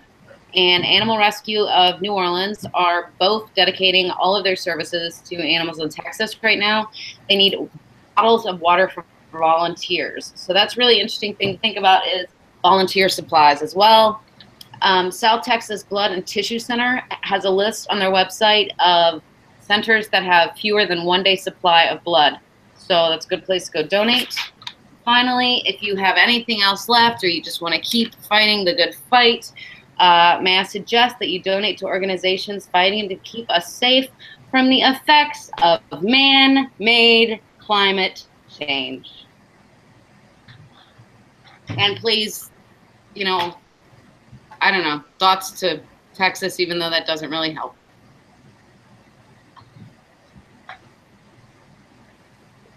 and Animal Rescue of New Orleans are both dedicating all of their services to animals in Texas right now. They need bottles of water for volunteers. So that's really interesting thing to think about is volunteer supplies as well. South Texas Blood and Tissue Center has a list on their website of centers that have fewer than 1 day supply of blood. So that's a good place to go donate. Finally, if you have anything else left or you just want to keep fighting the good fight, may I suggest that you donate to organizations fighting to keep us safe from the effects of man-made climate change. And please, I don't know, thoughts to Texas, even though that doesn't really help.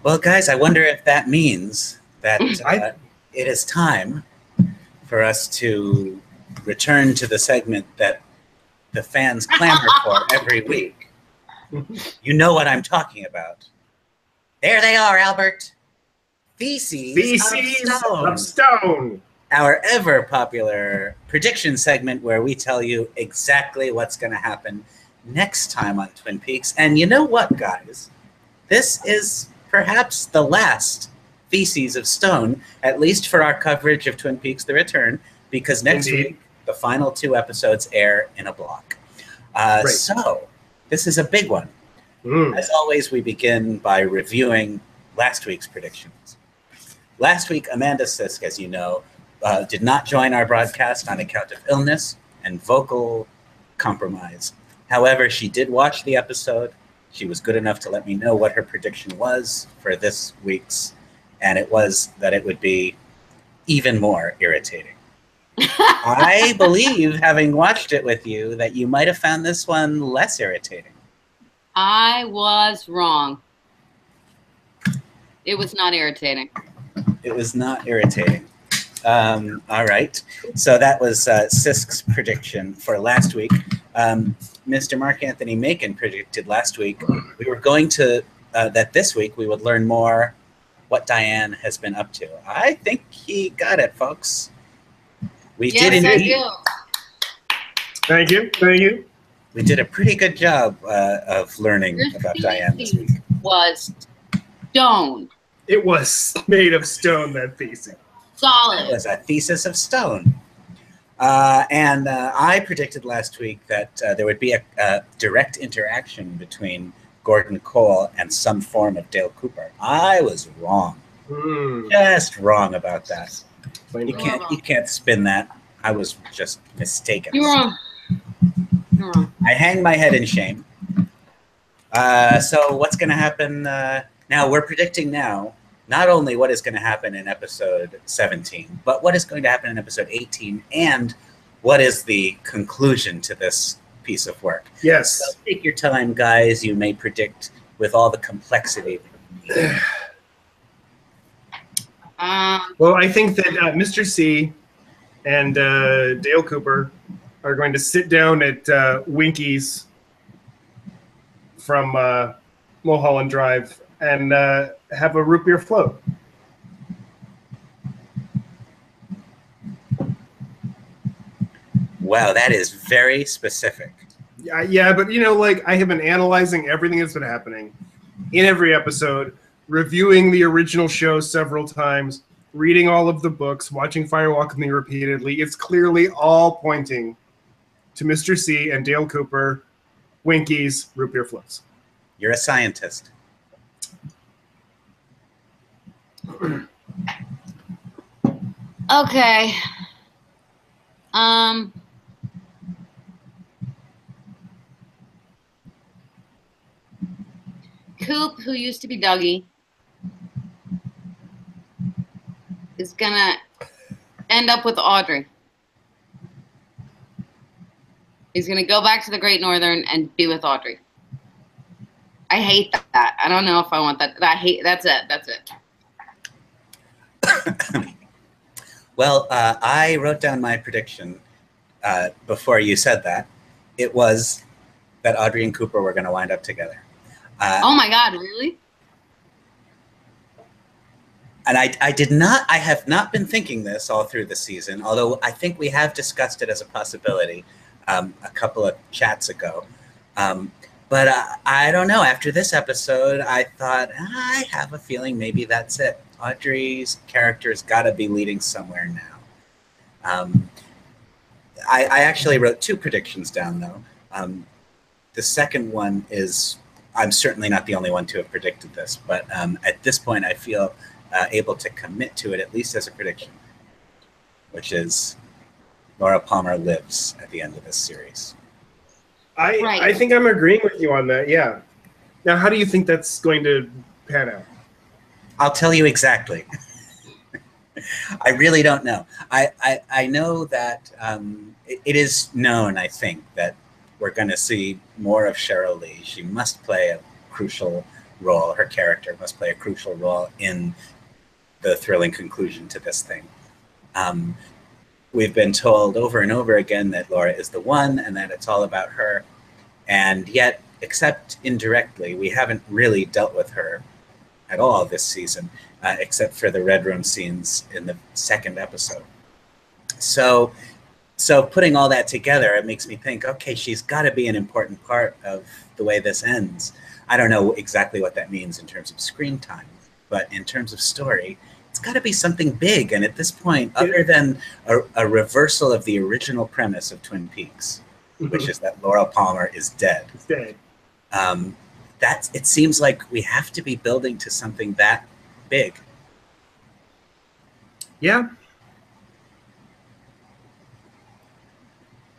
Well, guys, I wonder if that means that it is time for us to return to the segment that the fans clamor for every week. You know what I'm talking about. There they are, Albert. Feces of Stone. Our ever popular prediction segment where we tell you exactly what's going to happen next time on Twin Peaks. And you know what, guys? This is perhaps the last Feces of Stone, at least for our coverage of Twin Peaks: The Return, because next week the final 2 episodes air in a block. Right. So this is a big one. As always, we begin by reviewing last week's predictions. Last week, Amanda Sisk, as you know, did not join our broadcast on account of illness and vocal compromise. However, she did watch the episode. She was good enough to let me know what her prediction was for this week's, and it was that it would be even more irritating. I believe, having watched it with you, that you might have found this one less irritating. I was wrong. It was not irritating. It was not irritating. All right. So that was Sisk's prediction for last week. Mr. Marc-Anthony Macon predicted last week we were going to, that this week we would learn more what Diane has been up to. I think he got it, folks. We did indeed. Thank you. Thank you. We did a pretty good job of learning about Diane this week. Was stone. It was made of stone, that thesis. Solid. It was a thesis of stone. And I predicted last week that there would be a direct interaction between Gordon Cole and some form of Dale Cooper. I was wrong. Just wrong about that. You can't spin that. I was just mistaken. You're wrong. You're wrong. I hang my head in shame. So what's going to happen now? We're predicting now not only what is going to happen in episode 17, but what is going to happen in episode 18, and what is the conclusion to this piece of work. Yes. So take your time, guys. You may predict with all the complexity. Well, I think that Mr. C and Dale Cooper are going to sit down at Winky's from Mulholland Drive and have a root beer float. Wow, that is very specific. Yeah, but I have been analyzing everything that's been happening in every episode, reviewing the original show several times, reading all of the books, watching Fire Walk with Me repeatedly. It's clearly all pointing to Mr. C and Dale Cooper, Winky's root beer floats. You're a scientist. Okay. Coop, who used to be Dougie, is gonna end up with Audrey. He's gonna go back to the Great Northern and be with Audrey. I hate that. I don't know if I want that. That's it. That's it. Well, I wrote down my prediction before you said that. It was that Audrey and Cooper were going to wind up together. Oh my God, really? And I have not been thinking this all through the season, although I think we have discussed it as a possibility a couple of chats ago. But I don't know. After this episode, I thought, I have a feeling maybe that's it. Audrey's character's got to be leading somewhere now. I actually wrote 2 predictions down, though. The second one is, I'm certainly not the only one to have predicted this, but at this point I feel able to commit to it, at least as a prediction, which is Laura Palmer lives at the end of this series. I think I'm agreeing with you on that, yeah. Now, how do you think that's going to pan out? I'll tell you exactly. I really don't know. I know that it is known, I think, that we're going to see more of Cheryl Lee. She must play a crucial role. Her character must play a crucial role in the thrilling conclusion to this thing. We've been told over and over again that Laura is the one and that it's all about her. And yet, except indirectly, we haven't really dealt with her at all this season, except for the Red Room scenes in the 2nd episode. So putting all that together, it makes me think, okay, she's got to be an important part of the way this ends. I don't know exactly what that means in terms of screen time, but in terms of story, it's got to be something big. And at this point, other than a reversal of the original premise of Twin Peaks, which is that Laura Palmer is dead. It's dead. It seems like we have to be building to something that big. Yeah.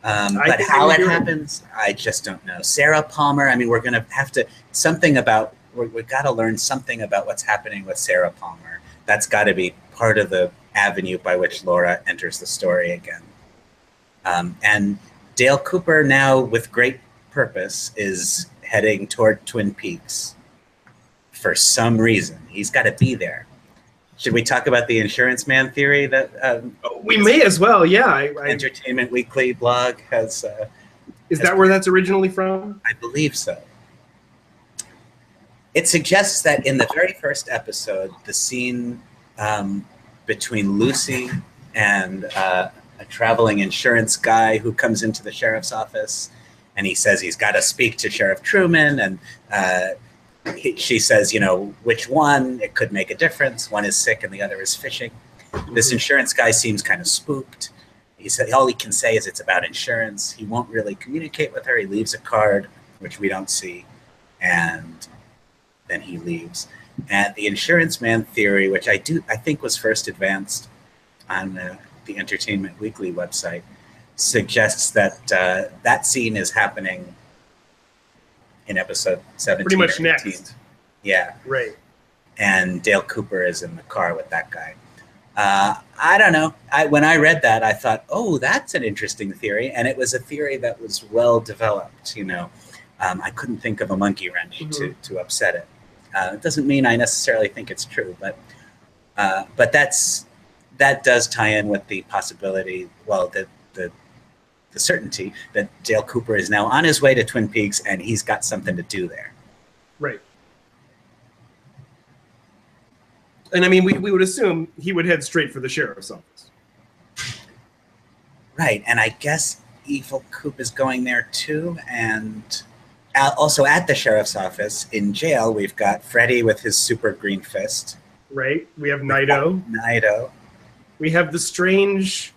But how it happens, I just don't know. Sarah Palmer, I mean, we're going to have to, we've got to learn something about what's happening with Sarah Palmer. That's got to be part of the avenue by which Laura enters the story again. And Dale Cooper, now with great purpose, is heading toward Twin Peaks for some reason. He's got to be there. Should we talk about the Insurance Man theory that we may as well? Yeah, Entertainment Weekly blog has. Is that where that's originally from? I believe so. It suggests that in the very first episode, the scene between Lucy and a traveling insurance guy who comes into the sheriff's office, and he says he's got to speak to Sheriff Truman, and she says, you know, which one? It could make a difference. One is sick and the other is fishing. This insurance guy seems kind of spooked. He said all he can say is it's about insurance. He won't really communicate with her. He leaves a card, which we don't see, and then he leaves. And the Insurance Man theory, which I think was first advanced on the Entertainment Weekly website, suggests that that scene is happening in episode 17. Pretty much next. Yeah. Right. And Dale Cooper is in the car with that guy. I don't know. When I read that, I thought, oh, that's an interesting theory. And it was a theory that was well developed, you know. I couldn't think of a monkey wrench to upset it. It doesn't mean I necessarily think it's true, but that does tie in with the possibility, well, the certainty that Dale Cooper is now on his way to Twin Peaks and he's got something to do there. Right. And I mean, we would assume he would head straight for the sheriff's office. Right. And I guess Evil Coop is going there too. And also at the sheriff's office in jail, we've got Freddy with his super green fist. Right. We have Nido. We have the strange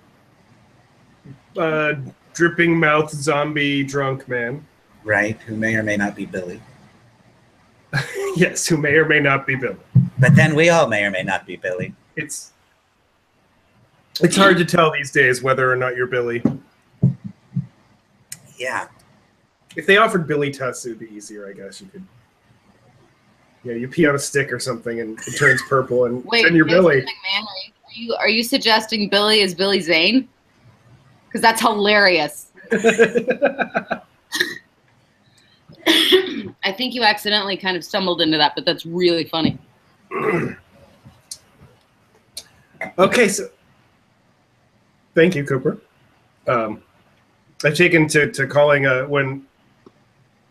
dripping mouth zombie drunk man. Right. Who may or may not be Billy. Yes, who may or may not be Billy. But then we all may or may not be Billy. It's hard to tell these days whether or not you're Billy. Yeah. Mm-hmm. If they offered Billy Tuss, it would be easier, I guess. You could, you pee on a stick or something and it turns purple, and then you're Billy. Man, are you suggesting Billy is Billy Zane? Because that's hilarious. I think you accidentally kind of stumbled into that, but that's really funny. Okay, so thank you, Cooper. I've taken to calling when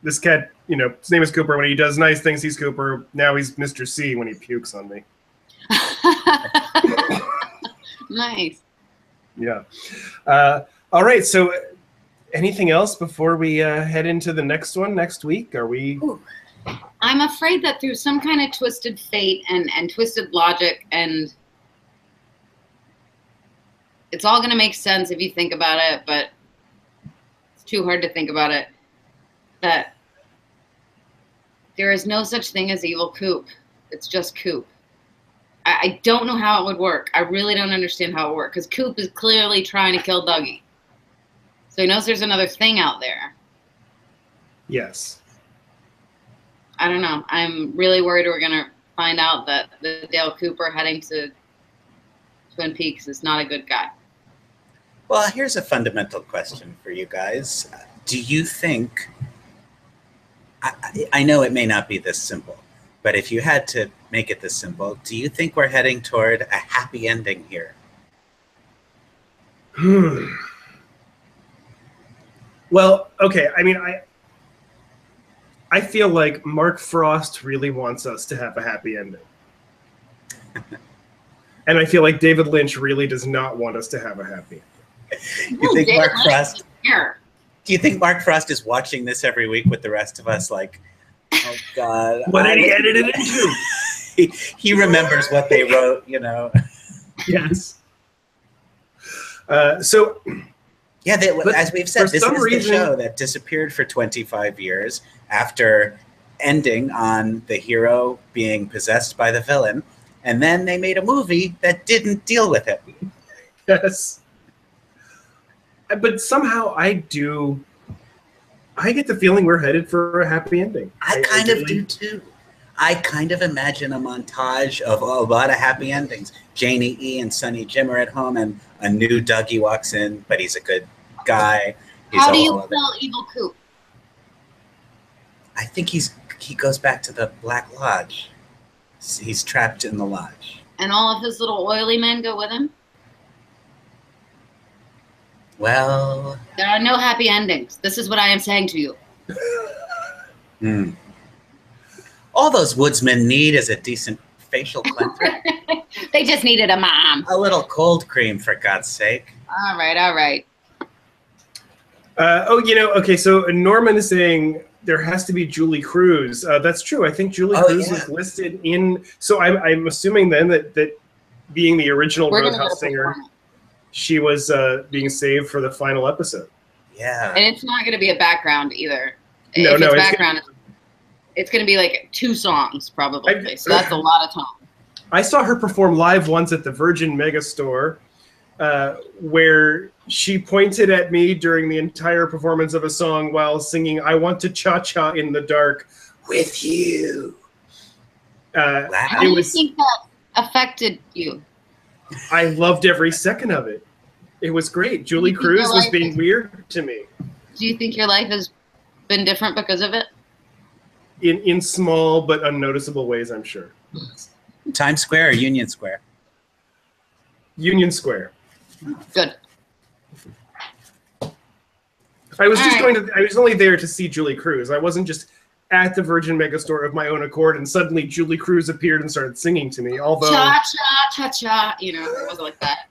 this cat, his name is Cooper. When he does nice things, he's Cooper. Now he's Mr. C when he pukes on me. Nice. Yeah. All right, so anything else before we head into the next one next week? Are we... I'm afraid that through some kind of twisted fate and twisted logic, and it's all going to make sense if you think about it, but it's too hard to think about it, that there is no such thing as evil Coop. It's just Coop. I don't know how it would work. I really don't understand how it would work, because Coop is clearly trying to kill Dougie. So he knows there's another thing out there. Yes. I don't know. I'm really worried we're going to find out that the Dale Cooper heading to Twin Peaks is not a good guy. Well, here's a fundamental question for you guys. Do you think, I know it may not be this simple, but if you had to make it this simple, do you think we're heading toward a happy ending here? Well, okay. I mean, I feel like Mark Frost really wants us to have a happy ending. And I feel like David Lynch really does not want us to have a happy ending. You think Mark Frost? Do you think Mark Frost is watching this every week with the rest of us like, oh God. What did he edit it into? He remembers what they wrote, Yes. So... Yeah, as we've said, this is the show that disappeared for 25 years after ending on the hero being possessed by the villain, and then they made a movie that didn't deal with it. Yes. But somehow I get the feeling we're headed for a happy ending. I kind of do too. I kind of imagine a montage of a lot of happy endings. Janie E. and Sonny Jim are at home, and a new Dougie walks in, but he's a good guy. How do you kill Evil Coop? I think he goes back to the Black Lodge. He's trapped in the lodge. And all of his little oily men go with him? Well... There are no happy endings. This is what I am saying to you. All those woodsmen need is a decent facial cleanser. They just needed a mom. A little cold cream, for God's sake. All right, all right. Okay, so Norman is saying there has to be Julie Cruz. That's true. I think Julie Cruz is listed in... So I'm assuming then that being the original Roadhouse singer, she was being saved for the final episode. Yeah. And it's not going to be a background either. No, it's background. It's going to be like 2 songs, probably. So that's a lot of time. I saw her perform live once at the Virgin Megastore, where she pointed at me during the entire performance of a song while singing "I Want to Cha-Cha in the Dark with You." How do you think that affected you? I loved every second of it. It was great. Julie Cruz was being weird to me. Do you think your life has been different because of it? In small but unnoticeable ways, I'm sure. Times Square or Union Square? Union Square. Good. I was I was only there to see Julie Cruz. I wasn't just at the Virgin Megastore of my own accord and suddenly Julie Cruz appeared and started singing to me. Although cha-cha, it wasn't like that.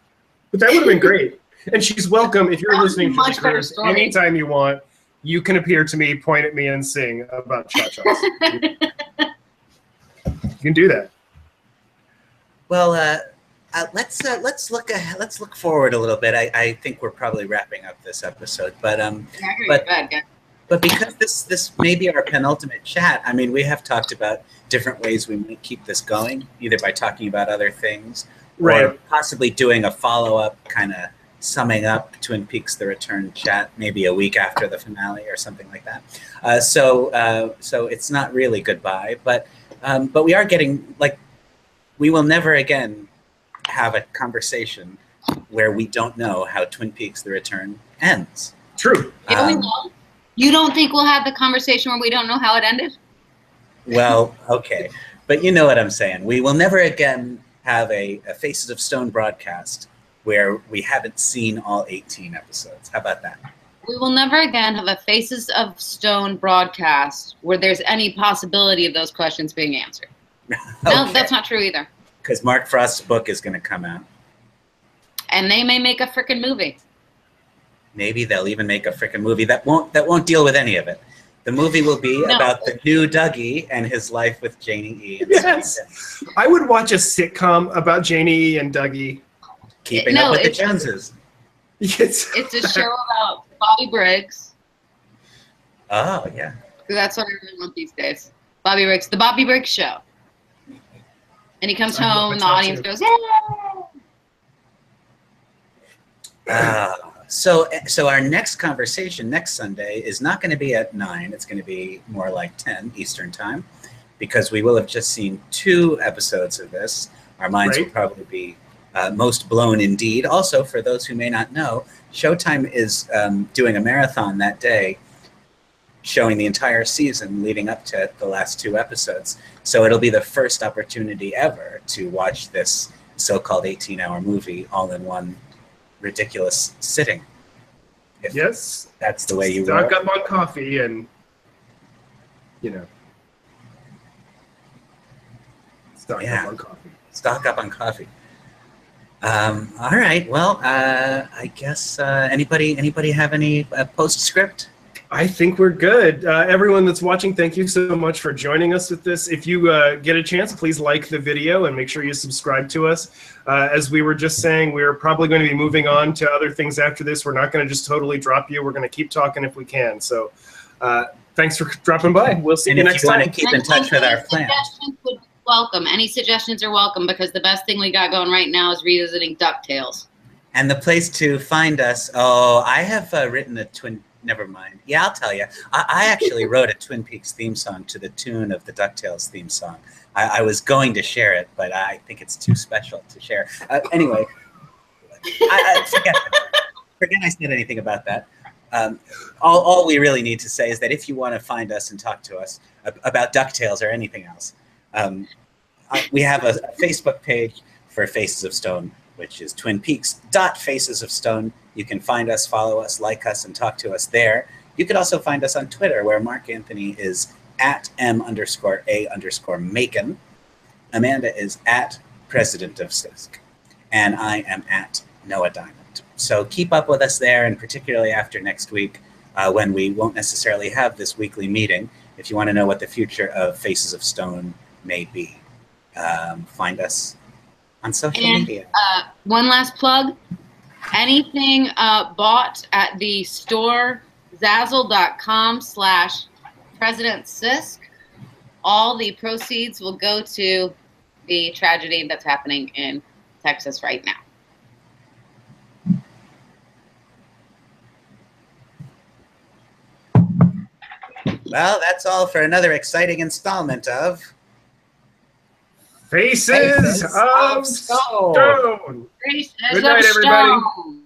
But that would have been great. And she's welcome if you're listening to Julie Cruz anytime you want. You can appear to me, point at me, and sing about cha-chas. You can do that. Well, let's look forward a little bit. I think we're probably wrapping up this episode, but because this may be our penultimate chat. I mean, we have talked about different ways we might keep this going, either by talking about other things Right. Or possibly doing a follow-up kind of summing up Twin Peaks: The Return chat, maybe a week after the finale or something like that. So it's not really goodbye, but we are getting, like, we will never again have a conversation where we don't know how Twin Peaks: The Return ends. True. Yeah, we will. You don't think we'll have the conversation where we don't know how it ended? Well, okay, but you know what I'm saying. We will never again have a Faces of Stone broadcast where we haven't seen all 18 episodes. How about that? We will never again have a Faces of Stone broadcast where there's any possibility of those questions being answered. Okay. No, that's not true either. Because Mark Frost's book is going to come out. And they may make a frickin' movie. Maybe they'll even make a frickin' movie that won't deal with any of it. The movie will be about the new Dougie and his life with Janie E. And yes. I would watch a sitcom about Janie E. and Dougie. Keeping up with the Joneses. It's a show about Bobby Briggs. Oh, yeah. That's what I really want these days. Bobby Briggs. The Bobby Briggs Show. And he comes home and the audience goes, yeah! So our next conversation next Sunday is not going to be at 9. It's going to be more like 10 Eastern time, because we will have just seen 2 episodes of this. Our minds will probably be most blown indeed. Also, for those who may not know, Showtime is doing a marathon that day, showing the entire season leading up to the last 2 episodes. So it'll be the first opportunity ever to watch this so-called 18-hour movie all in one ridiculous sitting. If that's the way you stock up on coffee and, stock up on coffee. Stock up on coffee. All right. Well, I guess anybody have any postscript? I think we're good. Everyone that's watching, thank you so much for joining us with this. If you get a chance, please like the video and make sure you subscribe to us. As we were just saying, we're probably going to be moving on to other things after this. We're not going to just totally drop you. We're going to keep talking if we can. So thanks for dropping by. We'll see you next time. And if you want to keep in touch with our plans. Welcome. Any suggestions are welcome, because the best thing we got going right now is revisiting DuckTales. And the place to find us, I have written a never mind. Yeah, I'll tell you. I actually wrote a Twin Peaks theme song to the tune of the DuckTales theme song. I was going to share it, but I think it's too special to share. Anyway, forget I said anything about that. All we really need to say is that if you want to find us and talk to us about DuckTales or anything else, we have a Facebook page for Faces of Stone, which is twinpeaks.facesofstone. You can find us, follow us, like us, and talk to us there. You could also find us on Twitter, where Marc-Anthony is at @M_A_Macon. Amanda is at President of Sisk. And I am at Noah Diamond. So keep up with us there, and particularly after next week, when we won't necessarily have this weekly meeting, if you want to know what the future of Faces of Stone may be. Find us on social media. One last plug. Anything bought at the store, Zazzle.com/President Sisk, all the proceeds will go to the tragedy that's happening in Texas right now. Well, that's all for another exciting installment of Faces of Stone. Faces Good night, of everybody. Stone.